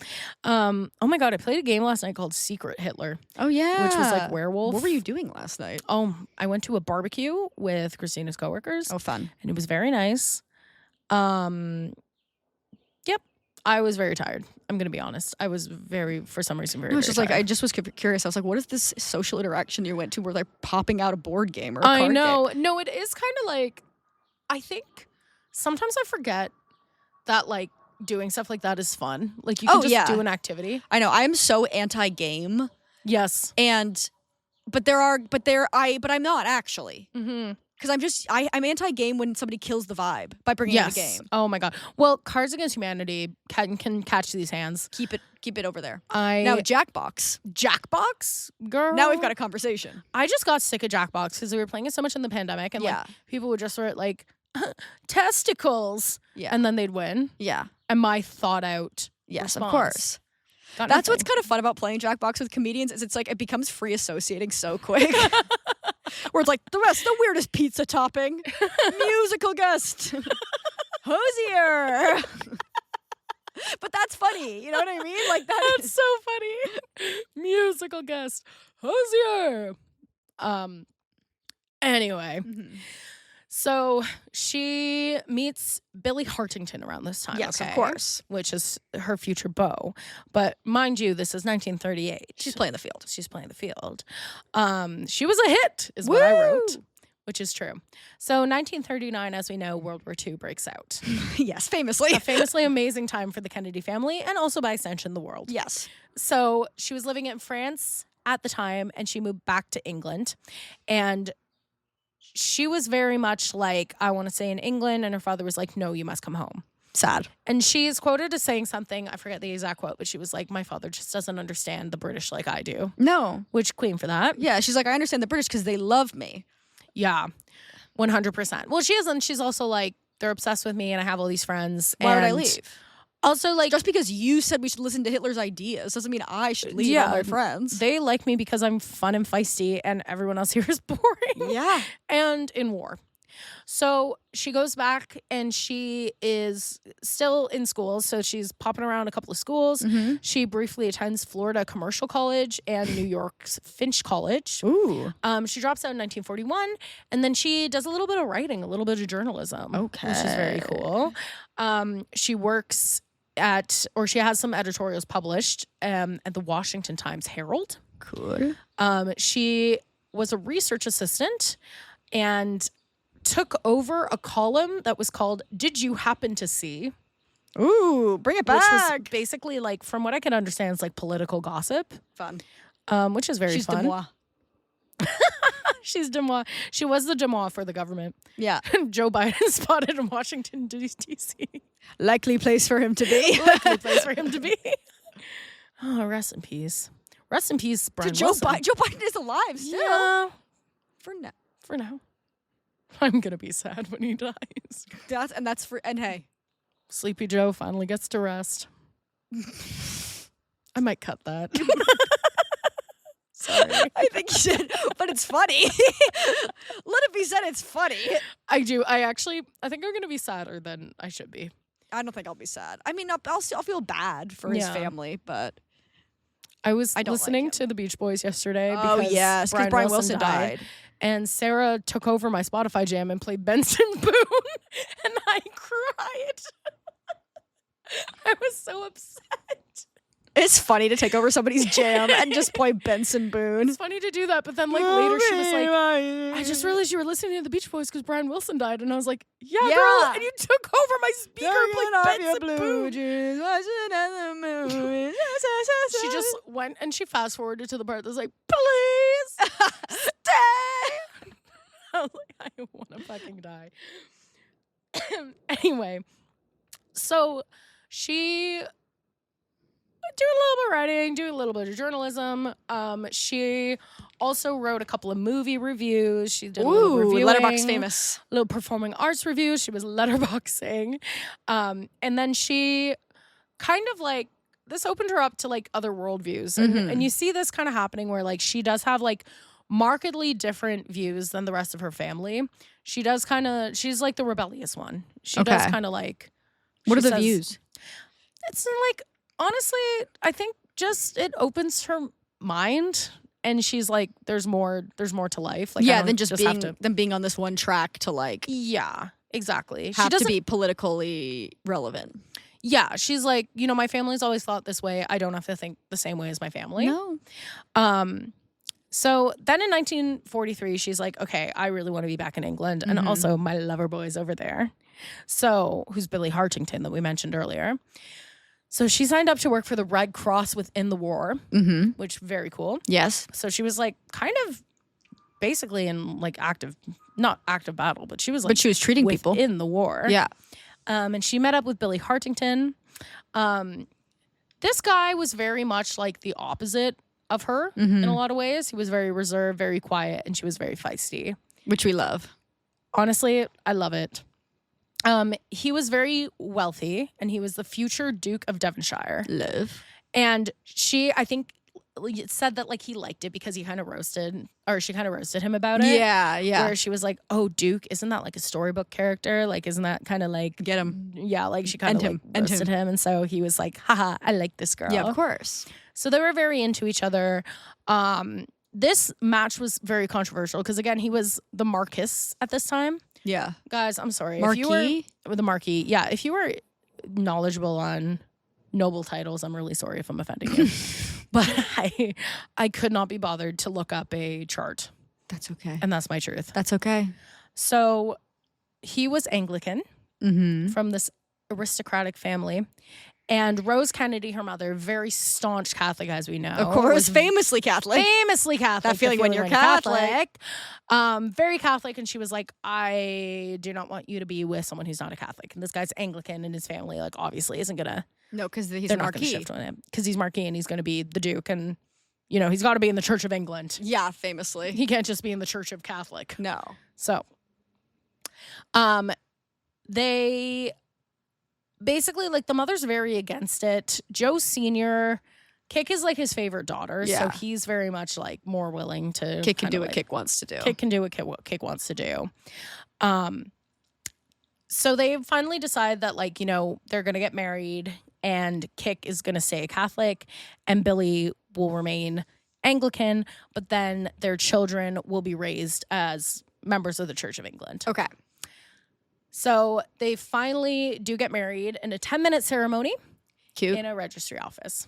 Oh my God, I played a game last night called Secret Hitler. Oh yeah. Which was like werewolf. What were you doing last night? Oh, I went to a barbecue with Christina's coworkers. Oh, fun. And it was very nice. Yep. I was very tired. I'm going to be honest. I was for some reason, very, I was very just tired. like, I just was curious. I was like, what is this social interaction you went to where they're popping out a board game or a card game? I know. No, it is kind of like, I think sometimes I forget that like doing stuff like that is fun. Like you can just do an activity. I know. I'm so anti-game. Yes. But I'm not actually. Mm-hmm. Because I'm anti-game when somebody kills the vibe by bringing in a game. Oh my God. Well, Cards Against Humanity can catch these hands. Keep it over there. Now Jackbox. Jackbox? Girl. Now we've got a conversation. I just got sick of Jackbox because we were playing it so much in the pandemic, and like people would just write like testicles. Yeah. And then they'd win. Yeah. And my thought out. Yes, response. of course. That's what's kind of fun about playing Jackbox with comedians is it's like it becomes free associating so quick. Where it's like the weirdest pizza topping, musical guest, Hosier. But that's funny, you know what I mean? Like that's so funny. Musical guest, Hosier. Anyway. Mm-hmm. So she meets Billy Hartington around this time. Yes, of course. Which is her future beau. But mind you, this is 1938. She's playing the field. She was a hit, is what I wrote, which is true. So 1939, as we know, World War II breaks out. Yes, famously. A famously amazing time for the Kennedy family and also by extension the world. Yes. So she was living in France at the time and she moved back to England. And she was very much like, I want to stay in England. And her father was like, no, you must come home. Sad. And she is quoted as saying something, I forget the exact quote, but she was like, my father just doesn't understand the British like I do. No. Which, queen for that. Yeah, she's like, I understand the British because they love me. Yeah, 100%. Well, she isn't. She's also like, they're obsessed with me and I have all these friends. Why would I leave? Also, like, just because you said we should listen to Hitler's ideas doesn't mean I should lead all my friends. They like me because I'm fun and feisty, and everyone else here is boring. Yeah. And in war. So she goes back and she is still in school. So she's popping around a couple of schools. Mm-hmm. She briefly attends Florida Commercial College and New York's Finch College. Ooh. She drops out in 1941, and then she does a little bit of writing, a little bit of journalism. Okay. Which is very cool. She works she has some editorials published at the Washington Times Herald. Cool. She was a research assistant and took over a column that was called Did You Happen to See? Ooh, bring it back. Which was basically, like, from what I can understand, it's like political gossip. Fun. Which is very fun. She's demois. She's demois. She was the demois for the government. Yeah. Joe Biden spotted in Washington, D.C. Likely place for him to be. Likely place for him to be. Oh, rest in peace. Rest in peace, Brian Wilson. Joe Biden is alive still. Yeah. For now. I'm going to be sad when he dies. And hey. Sleepy Joe finally gets to rest. I might cut that. Sorry. I think you should, but it's funny. Let it be said it's funny. I do. I think I'm going to be sadder than I should be. I don't think I'll be sad. I mean, I'll feel bad for his family, but I was listening to the Beach Boys yesterday. Oh, yes, because Brian Wilson died. And Sarah took over my Spotify jam and played Benson Boone, and I cried. I was so upset. It's funny to take over somebody's jam and just play Benson Boone. It's funny to do that, but then later she was like, I just realized you were listening to the Beach Boys because Brian Wilson died. And I was like, yeah, girl, and you took over my speaker and played Benson Boone. She just went and she fast forwarded to the part that was like, please stay. I was like, I want to fucking die. Anyway, so she doing a little bit of writing, doing a little bit of journalism. She also wrote a couple of movie reviews. She did a little reviewing. Letterboxd famous. Little performing arts reviews. She was letterboxing. And then she kind of like, this opened her up to like other worldviews. And you see this kind of happening where like she does have like markedly different views than the rest of her family. She does she's like the rebellious one. She does kind of like. What are the views? It's like, honestly, I think just it opens her mind, and she's like, "There's more to life." Like, yeah, than just being on this one track to like. Yeah, exactly. Have to be politically relevant. Yeah, she's like, my family's always thought this way. I don't have to think the same way as my family. No. So then in 1943, she's like, okay, I really want to be back in England, and also my lover boy's over there. So who's Billy Hartington that we mentioned earlier. So she signed up to work for the Red Cross within the war, which very cool. Yes. So she was like kind of basically in like not active battle, but she was like, but she was treating people in the war. Yeah. And she met up with Billy Hartington. This guy was very much like the opposite of her in a lot of ways. He was very reserved, very quiet, and she was very feisty, which we love. Honestly, I love it. He was very wealthy, and he was the future Duke of Devonshire. Love. And she, I think, said that like he liked it because she kind of roasted him about it. Yeah, yeah. Where she was like, "Oh, Duke, isn't that like a storybook character? Like, isn't that kind of like get him?" Yeah, like she kind of like roasted him, and so he was like, "Haha, I like this girl." Yeah, of course. So they were very into each other. This match was very controversial because again, he was the Marquis at this time. Yeah. Guys, I'm sorry. Marquis? If you were the Marquis. Yeah, if you were knowledgeable on noble titles, I'm really sorry if I'm offending you. But I could not be bothered to look up a chart. That's okay. And that's my truth. That's okay. So he was Anglican from this aristocratic family. And Rose Kennedy, her mother, very staunch Catholic, as we know. Of course, famously Catholic. Famously Catholic. That feeling when you're Catholic. Very Catholic. And she was like, I do not want you to be with someone who's not a Catholic. And this guy's Anglican, and his family, like, obviously isn't going to. No, because he's a Marquis. Shift on him. Because he's Marquis, and he's going to be the Duke. And, he's got to be in the Church of England. Yeah, famously. He can't just be in the Church of Catholic. No. So, they basically, like, the mother's very against it. Joe Sr., Kik is, like, his favorite daughter, so he's very much, like, more willing to... Kik can do what Kik wants to do. Kik can do what Kik wants to do. So they finally decide that, like, you know, they're going to get married, and Kik is going to stay Catholic, and Billy will remain Anglican, but then their children will be raised as members of the Church of England. Okay. So they finally do get married in a 10-minute ceremony. Cute. In a registry office.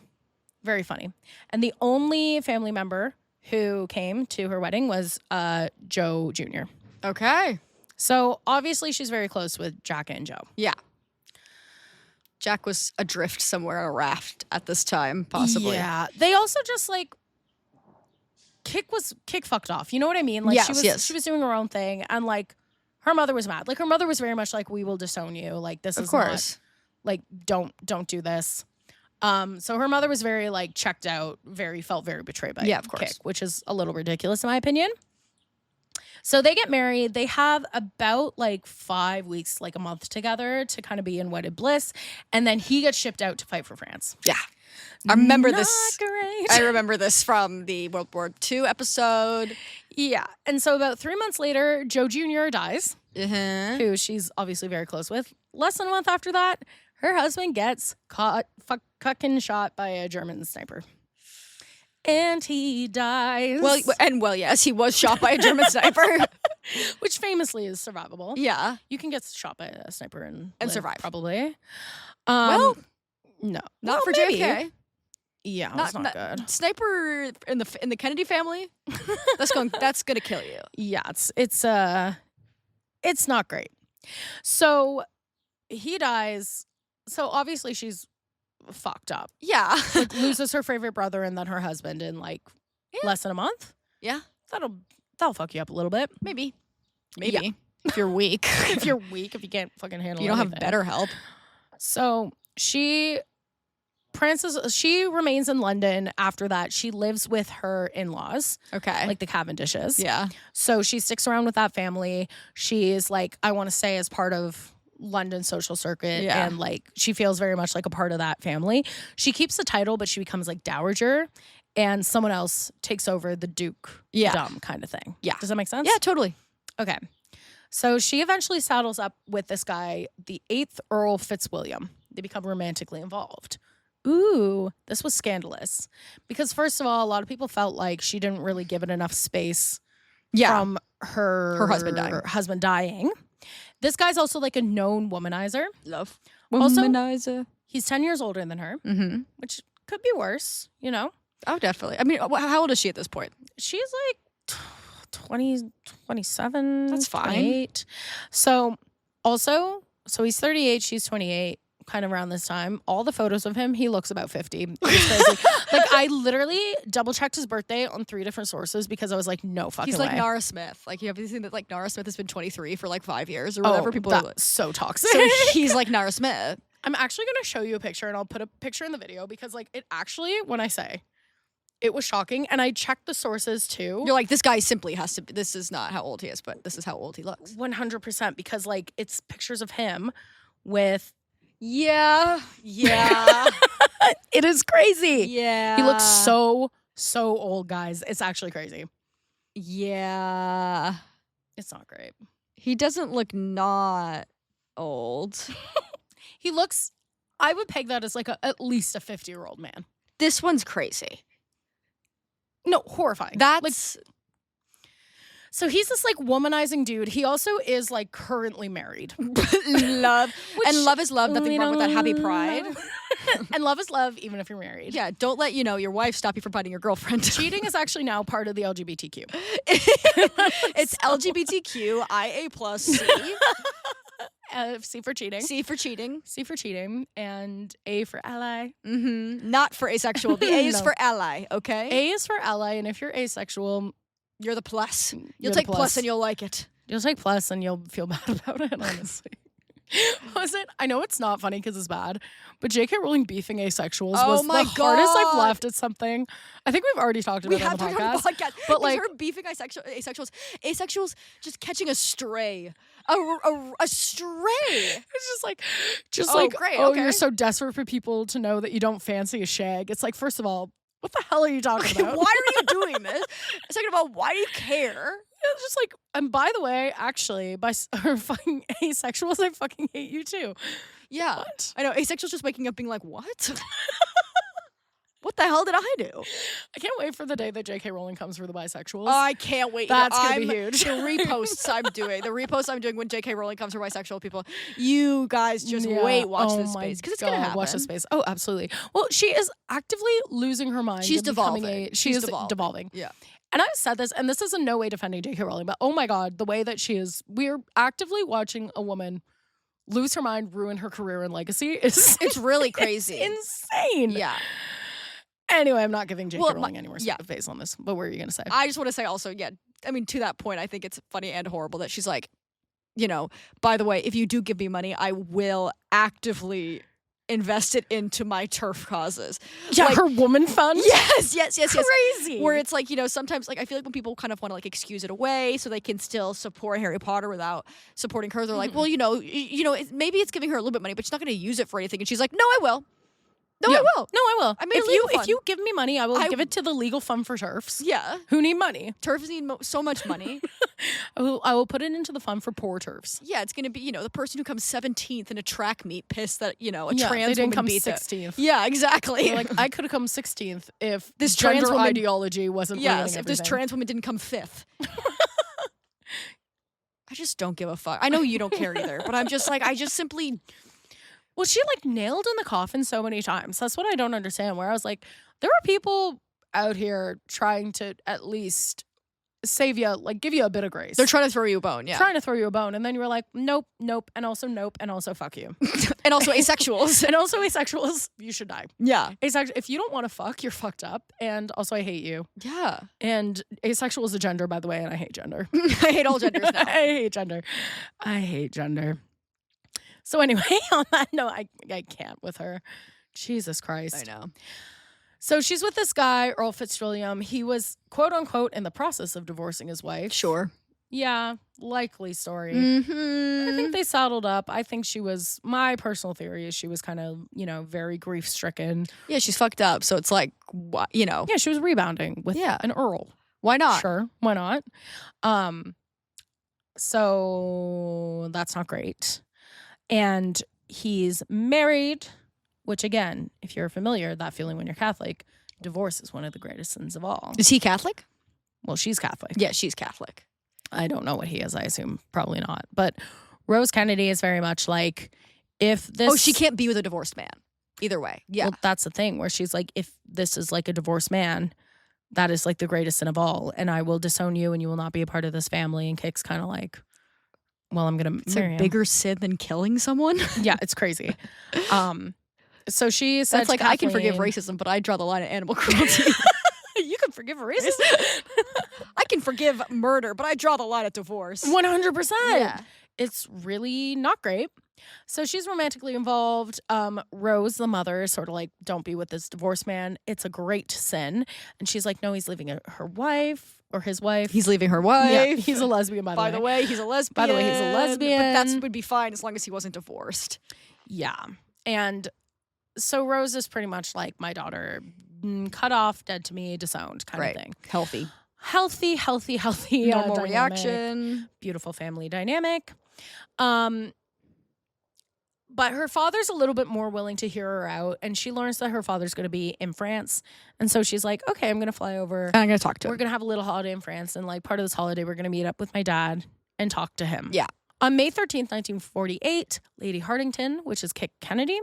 Very funny. And the only family member who came to her wedding was Joe Jr. Okay. So obviously she's very close with Jack and Joe. Yeah. Jack was adrift somewhere on a raft at this time, possibly. Yeah. They also just, like, Kik fucked off. You know what I mean? Like, yes, she was doing her own thing, and, like, her mother was mad. Like, her mother was very much like, we will disown you. Like, this is not, like, don't do this. So her mother was very, like, checked out, felt very betrayed by Kik, which is a little ridiculous in my opinion. So they get married. They have about, like, 5 weeks, like a month together to kind of be in wedded bliss. And then he gets shipped out to fight for France. Yeah. I remember Not this. Great. I remember this from the World War II episode. Yeah. And so about 3 months later, Joe Jr. dies, Uh-huh. who she's obviously very close with. Less than a month after that, her husband gets caught fucking shot by a German sniper. And he dies. Well, yes, he was shot by a German sniper. Which famously is survivable. Yeah. You can get shot by a sniper and survive. Probably. Well, no. not for maybe. JFK. Yeah, that's not good. Sniper in the Kennedy family. That's gonna kill you. Yeah, it's not great. So he dies. So obviously she's fucked up. Yeah. Like, loses her favorite brother and then her husband in, like, less than a month. Yeah. That'll fuck you up a little bit. Maybe. Yeah. If you're weak. If you're weak, if you can't fucking handle it. You don't have better help. So she remains in London after that. She lives with her in-laws. Okay. Like the Cavendishes. Yeah. So she sticks around with that family. She's like, I want to stay as part of London social circuit. Yeah. And, like, she feels very much like a part of that family. She keeps the title, but she becomes, like, dowager. And someone else takes over the Duke dumb kind of thing. Yeah. Does that make sense? Yeah, totally. Okay. So she eventually saddles up with this guy, the 8th Earl Fitzwilliam. They become romantically involved. Ooh, this was scandalous. Because first of all, a lot of people felt like she didn't really give it enough space from her husband dying. This guy's also, like, a known womanizer. Love. Womanizer. Also, he's 10 years older than her, which could be worse, you know? Oh, definitely. I mean, how old is she at this point? She's, like, 20, 27. That's fine. 28. So he's 38, she's 28, kind of around this time. All the photos of him, he looks about 50. It's crazy. Like, I literally double-checked his birthday on 3 different sources because I was like, no fucking way. He's like Nara Smith. Like, you have seen that, like, Nara Smith has been 23 for, like, 5 years or whatever. People that's so toxic. So he's like Nara Smith. I'm actually going to show you a picture, and I'll put a picture in the video because, like, it actually, when I say, it was shocking, and I checked the sources, too. You're like, this guy simply has to, this is not how old he is, but this is how old he looks. 100%, because, like, it's pictures of him with... Yeah. It is crazy. Yeah. He looks so old, guys. It's actually crazy. Yeah. It's not great. He doesn't look not old. He looks, I would peg that as, like, at least a 50-year-old man. This one's crazy. No, horrifying. That's... Like, so he's this, like, womanizing dude. He also is, like, currently married. Love. And love is love. Nothing wrong with that. Happy Pride. And love is love, even if you're married. Yeah, don't let, your wife stop you from finding your girlfriend. Cheating is actually now part of the LGBTQ. It's LGBTQIA+, C. C for cheating. C for cheating. C for cheating. And A for ally. Not for asexual. The A is for ally, okay? A is for ally, and if you're asexual... You're the plus. You'll take plus and you'll like it. You'll take plus and you'll feel bad about it, honestly. Was it? I know it's not funny because it's bad, but J.K. Rowling beefing asexuals was the hardest I've laughed at something. I think we've already talked about it on the podcast. But like her beefing asexuals just catching a stray A stray. It's just Oh, like, great, oh, okay. you're so desperate for people to know that you don't fancy a shag. It's like, first of all, what the hell are you talking about? Why are you doing this? Second of all, why do you care? It's just like, and by the way, actually, or fucking asexuals, I fucking hate you too. Yeah. What? I know. Asexuals just waking up being like, what? What the hell did I do? I can't wait for the day that J.K. Rowling comes for the bisexuals. I can't wait. That's going to be huge. The reposts I'm doing when J.K. Rowling comes for bisexual people. You guys just watch this space. Because it's going to happen. Watch this space. Oh, absolutely. Well, she is actively losing her mind. She's devolving. She's devolving. Yeah. And I've said this, and this is in no way defending J.K. Rowling, but oh my God, the way that she is, we're actively watching a woman lose her mind, ruin her career and legacy. It's really crazy. It's insane. Yeah. Anyway, I'm not giving J.K. Rowling any more face on this. But what were you going to say? I just want to say also, I mean, to that point, I think it's funny and horrible that she's like, by the way, if you do give me money, I will actively invest it into my turf causes. Yeah, like, her woman fund? Yes. Crazy. Where it's like, sometimes like I feel like when people kind of want to like excuse it away so they can still support Harry Potter without supporting her, they're like, well, maybe it's giving her a little bit of money, but she's not going to use it for anything. And she's like, no, I will. No, I will. No, I will. I made a legal fund. If you give me money, I will give it to the legal fund for turfs. Yeah. Who need money? Turfs need so much money. I will put it into the fund for poor turfs. Yeah, it's going to be, the person who comes 17th in a track meet pissed that, a trans they didn't woman come beat 16th. Yeah, exactly. They're like, I could have come 16th if this gender trans woman, ideology wasn't ruining everything. if this trans woman didn't come 5th. I just don't give a fuck. I know you don't care either, but I'm just like, I just simply... Well, she like nailed in the coffin so many times. That's what I don't understand. Where I was like, there are people out here trying to at least save you, like give you a bit of grace. They're trying to throw you a bone, yeah. Trying to throw you a bone. And then you were like, nope, and also nope, and also fuck you. And also asexuals. And also asexuals, you should die. Yeah. If you don't want to fuck, you're fucked up. And also I hate you. Yeah. And asexual is a gender, by the way, and I hate gender. I hate all genders now. I hate gender. So anyway, on that note, I can't with her. Jesus Christ. I know. So she's with this guy, Earl Fitzwilliam. He was, quote unquote, in the process of divorcing his wife. Sure. Yeah, likely story. Mm-hmm. I think they saddled up. I think my personal theory is she was kind of, very grief-stricken. Yeah, she's fucked up. So it's like, Yeah, she was rebounding with an Earl. Why not? Sure, why not? So that's not great. And he's married, which again, if you're familiar, that feeling when you're Catholic, divorce is one of the greatest sins of all. Is he Catholic? Well, she's Catholic. Yeah, she's Catholic. I don't know what he is. I assume probably not. But Rose Kennedy is very much like, if this... Oh, she can't be with a divorced man. Either way. Yeah. Well, that's the thing where she's like, if this is like a divorced man, that is like the greatest sin of all. And I will disown you and you will not be a part of this family. And Kick's kind of like... Well, I'm going to marry him. It's a bigger sin than killing someone? Yeah, it's crazy. So she said, that's like, Kathleen, I can forgive racism, but I draw the line at animal cruelty. You can forgive racism? I can forgive murder, but I draw the line at divorce. 100%. Yeah. It's really not great. So she's romantically involved. Rose, the mother, is sort of like, don't be with this divorced man. It's a great sin. And she's like, no, he's leaving her wife. Or his wife. He's leaving her wife. Yeah, he's a lesbian, by the way. He's a lesbian. By the way, he's a lesbian. But that would be fine as long as he wasn't divorced. Yeah. And so Rose is pretty much like, my daughter, cut off, dead to me, disowned kind of thing. Healthy. Normal reaction. Beautiful family dynamic. But her father's a little bit more willing to hear her out, and she learns that her father's going to be in France. And so she's like, okay, I'm going to fly over. And I'm going to talk to him. We're going to have a little holiday in France, and like part of this holiday, we're going to meet up with my dad and talk to him. Yeah. On May 13th, 1948, Lady Hartington, which is Kit Kennedy,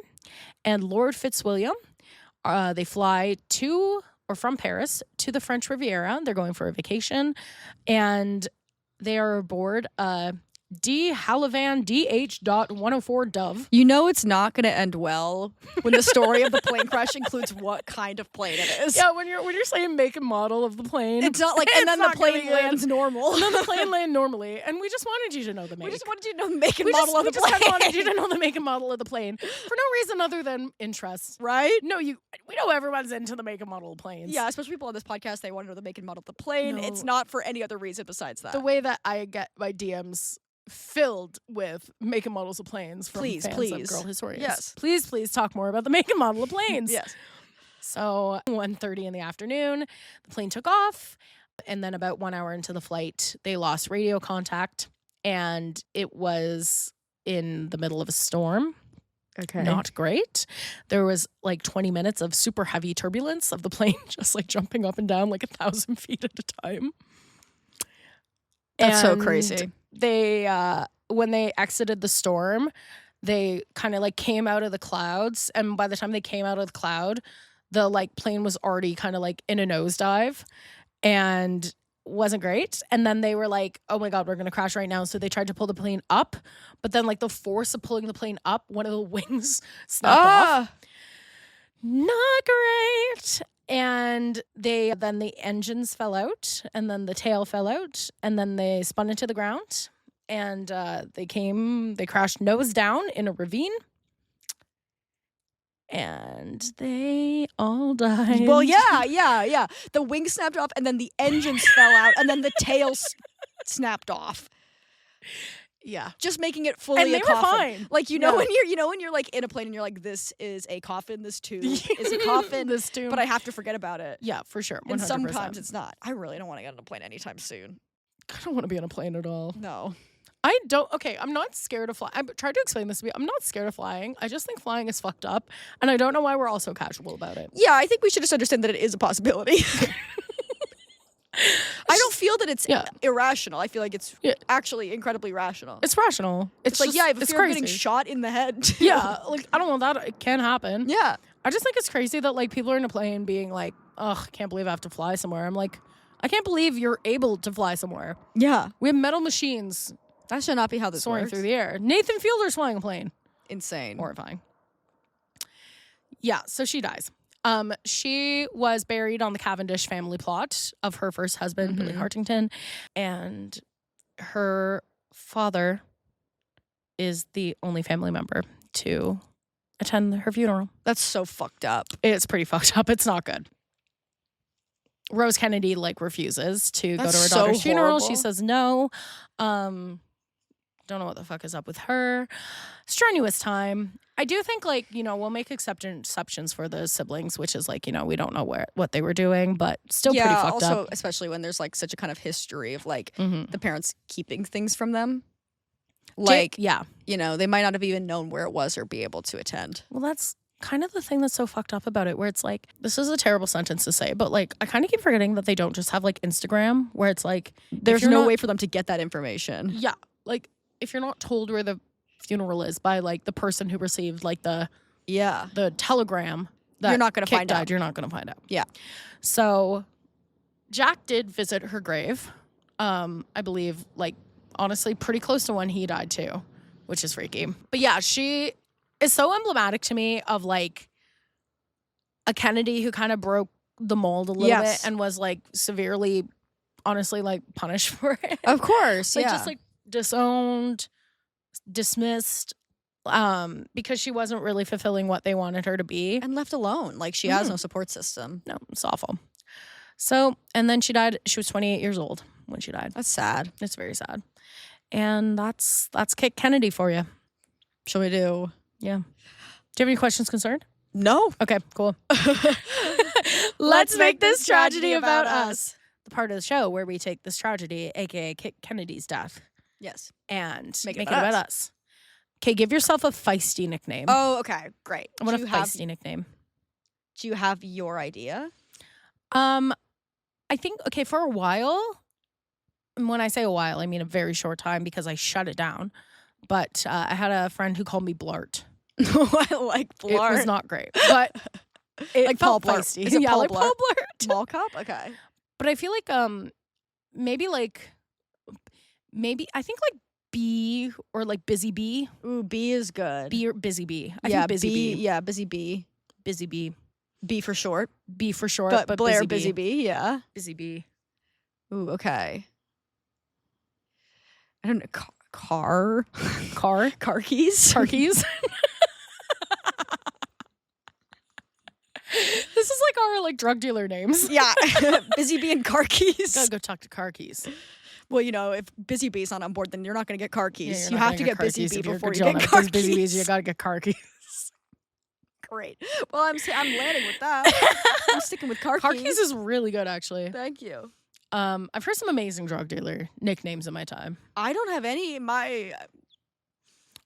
and Lord Fitzwilliam, they fly to or from Paris to the French Riviera. They're going for a vacation, and they are aboard D. Halavan DH.104 Dove. You know it's not going to end well when the story of the plane crash includes what kind of plane it is. Yeah, when you're saying make and model of the plane. It's not like, and then the plane lands normal. And then the plane lands normally. And we just wanted you to know the make. We just wanted you to know the make and model of the plane. We just wanted you to know the make and model of the plane. For no reason other than interest. Right? No, we know everyone's into the make and model of planes. Yeah, especially people on this podcast, they want to know the make and model of the plane. No. It's not for any other reason besides that. The way that I get my DMs filled with make and models of planes from fans of Girl Historians. Yes. Please talk more about the make and model of planes. Yes. So 1:30 in the afternoon, the plane took off. And then about 1 hour into the flight, they lost radio contact. And it was in the middle of a storm. Okay. Not great. There was like 20 minutes of super heavy turbulence of the plane just like jumping up and down like 1,000 feet at a time. That's so crazy. They, when they exited the storm, they kind of like came out of the clouds. And by the time they came out of the cloud, the like plane was already kind of like in a nosedive and wasn't great. And then they were like, oh my God, we're going to crash right now. So they tried to pull the plane up. But then like the force of pulling the plane up, one of the wings snapped off. Not great. And then the engines fell out, and then the tail fell out, and then they spun into the ground, and they crashed nose down in a ravine, and they all died. Well, yeah. The wing snapped off, and then the engines fell out, and then the tail snapped off. Yeah, just making it fully and they a coffin. Were fine. Like when you're like in a plane and you're like, this is a coffin. This tube is a coffin. This tomb. But I have to forget about it. Yeah, for sure. 100%. And sometimes it's not. I really don't want to get on a plane anytime soon. I don't want to be on a plane at all. No. I don't. Okay, I'm not scared of flying. I tried to explain this to me. I'm not scared of flying. I just think flying is fucked up, and I don't know why we're all so casual about it. Yeah, I think we should just understand that it is a possibility. I don't feel that it's irrational. I feel like it's actually incredibly rational. It's rational. It's like, just, if you're getting shot in the head. Yeah, like, I don't know that. It can happen. Yeah. I just think it's crazy that, like, people are in a plane being like, ugh, I can't believe I have to fly somewhere. I'm like, I can't believe you're able to fly somewhere. Yeah. We have metal machines. That should not be how this soaring works. Through the air. Nathan Fielder's flying a plane. Insane. Horrifying. Yeah, so she dies. She was buried on the Cavendish family plot of her first husband, Billy Hartington, and her father is the only family member to attend her funeral. That's so fucked up. It's pretty fucked up. It's not good. Rose Kennedy refuses to go to her daughter's funeral. She says no. Don't know what the fuck is up with her. Strenuous time. I do think, we'll make exceptions for the siblings, which is, we don't know what they were doing, but still pretty fucked up. Also, especially when there's, such a kind of history of, the parents keeping things from them. They might not have even known where it was or be able to attend. Well, that's kind of the thing that's so fucked up about it, where it's this is a terrible sentence to say, but, I kind of keep forgetting that they don't just have, Instagram, where it's there's no way for them to get that information. Yeah. If you're not told where the funeral is by the person who received the telegram that you're not going to find died, out. You're not going to find out. Yeah. So Jack did visit her grave. I believe honestly pretty close to when he died too, which is freaky. But yeah, she is so emblematic to me of a Kennedy who kind of broke the mold a little bit and was severely, honestly, punished for it. Of course. Just disowned, dismissed, because she wasn't really fulfilling what they wanted her to be. And left alone. She has no support system. No, it's awful. So, and then she died. She was 28 years old when she died. That's sad. It's very sad. And that's Kate Kennedy for you. Shall we do? Yeah. Do you have any questions concerned? No. Okay, cool. Let's make this tragedy about us. The part of the show where we take this tragedy, aka Kate Kennedy's death. Yes. And make it about us. Okay, give yourself a feisty nickname. Oh, okay. Great. What a feisty nickname. Do you have your idea? I think, for a while, and when I say a while, I mean a very short time because I shut it down. But I had a friend who called me Blart. I like Blart. It was not great. But it Paul felt Blart. feisty. Is it yeah, Paul like Blart? Paul Blart. Mall cop? Okay. But I feel maybe I think B or Busy Bee. Ooh, B is good. B or Busy Bee. I think Busy Bee. Yeah, Busy Bee. Busy Bee. B for short. B for short. But Blair, Busy Bee, yeah. Busy Bee. Ooh, okay. I don't know. Car keys. Car keys. This is our drug dealer names. Yeah. Busy Bee and car keys. Gotta go talk to car keys. Well, if Busy Bee's not on board, then you're not going to get car keys. Yeah, you have to get Busy Bee before you get car keys. Busy Bees, you gotta get car keys. Great. Well, I'm landing with that. I'm sticking with car keys. Car keys is really good, actually. Thank you. I've heard some amazing drug dealer nicknames in my time. I don't have any in my.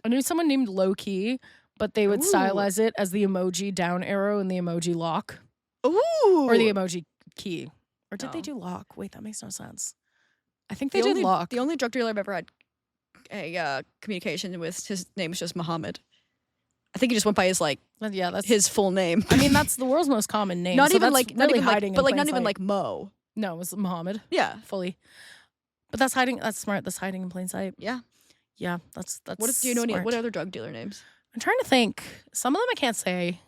I knew someone named Low Key, but they would stylize it as the emoji down arrow and the emoji lock. Ooh. Or the emoji key. Or did they do lock? Wait, that makes no sense. I think they did lock. The only drug dealer I've ever had a communication with, his name is just Muhammad. I think he just went by his that's his full name. I mean, that's the world's most common name. Not so even that's not really even hiding, but in not plain even sight. Mo. No, it was Muhammad. Yeah, fully. But that's hiding. That's smart. That's hiding in plain sight. Yeah, yeah. That's. Do you know any? What other drug dealer names? I'm trying to think. Some of them I can't say.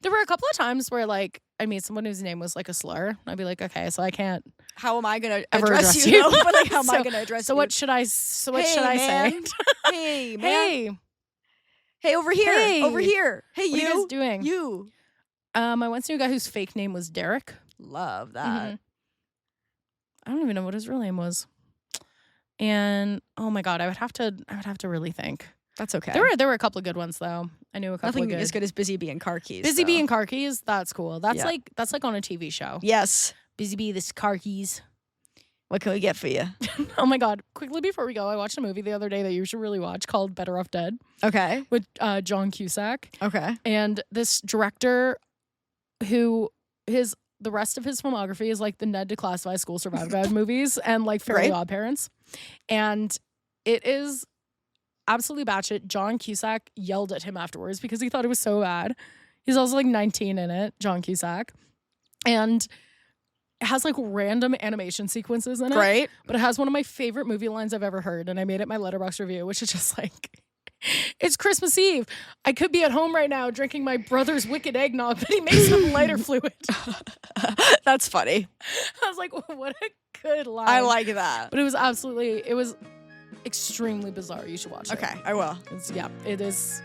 There were a couple of times where I meet someone whose name was a slur. I'd be like, okay, so I can't. How am I gonna address you? But how am I gonna address you? So what should I? So what should I say? Hey, man. Hey, over here. Hey. Over here. Hey, what are you guys doing? You. I once knew a guy whose fake name was Derek. Love that. Mm-hmm. I don't even know what his real name was. And oh my god, I would have to really think. That's okay. There were a couple of good ones though. I knew a couple Nothing of good. as good as Busy Bee and car keys. Busy Bee and car keys, that's cool. That's Yeah. that's on a TV show. Yes. Busy Bee, this car keys. What can we get for you? Oh my god. Quickly before we go, I watched a movie the other day that you should really watch called Better Off Dead Okay. with John Cusack. Okay. And this director who the rest of his filmography is the Ned Declassified School Survival Guide movies and Fairly Odd Parents. And it is absolutely batshit. John Cusack yelled at him afterwards because he thought it was so bad. He's also 19 in it, John Cusack. And it has random animation sequences in it. Great. But it has one of my favorite movie lines I've ever heard. And I made it my Letterboxd review, which is just it's Christmas Eve. I could be at home right now drinking my brother's wicked eggnog, but he makes some lighter fluid. That's funny. I was like, what a good line. I like that. But it was extremely bizarre. You should watch it. Okay, I will. It is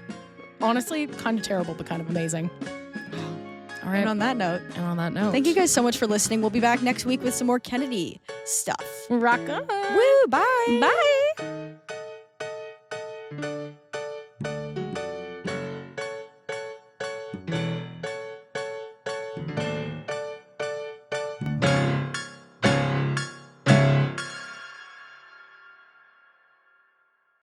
honestly kind of terrible, but kind of amazing. All right. And on that note, thank you guys so much for listening. We'll be back next week with some more Kennedy stuff. Rock on. Woo, bye. Bye.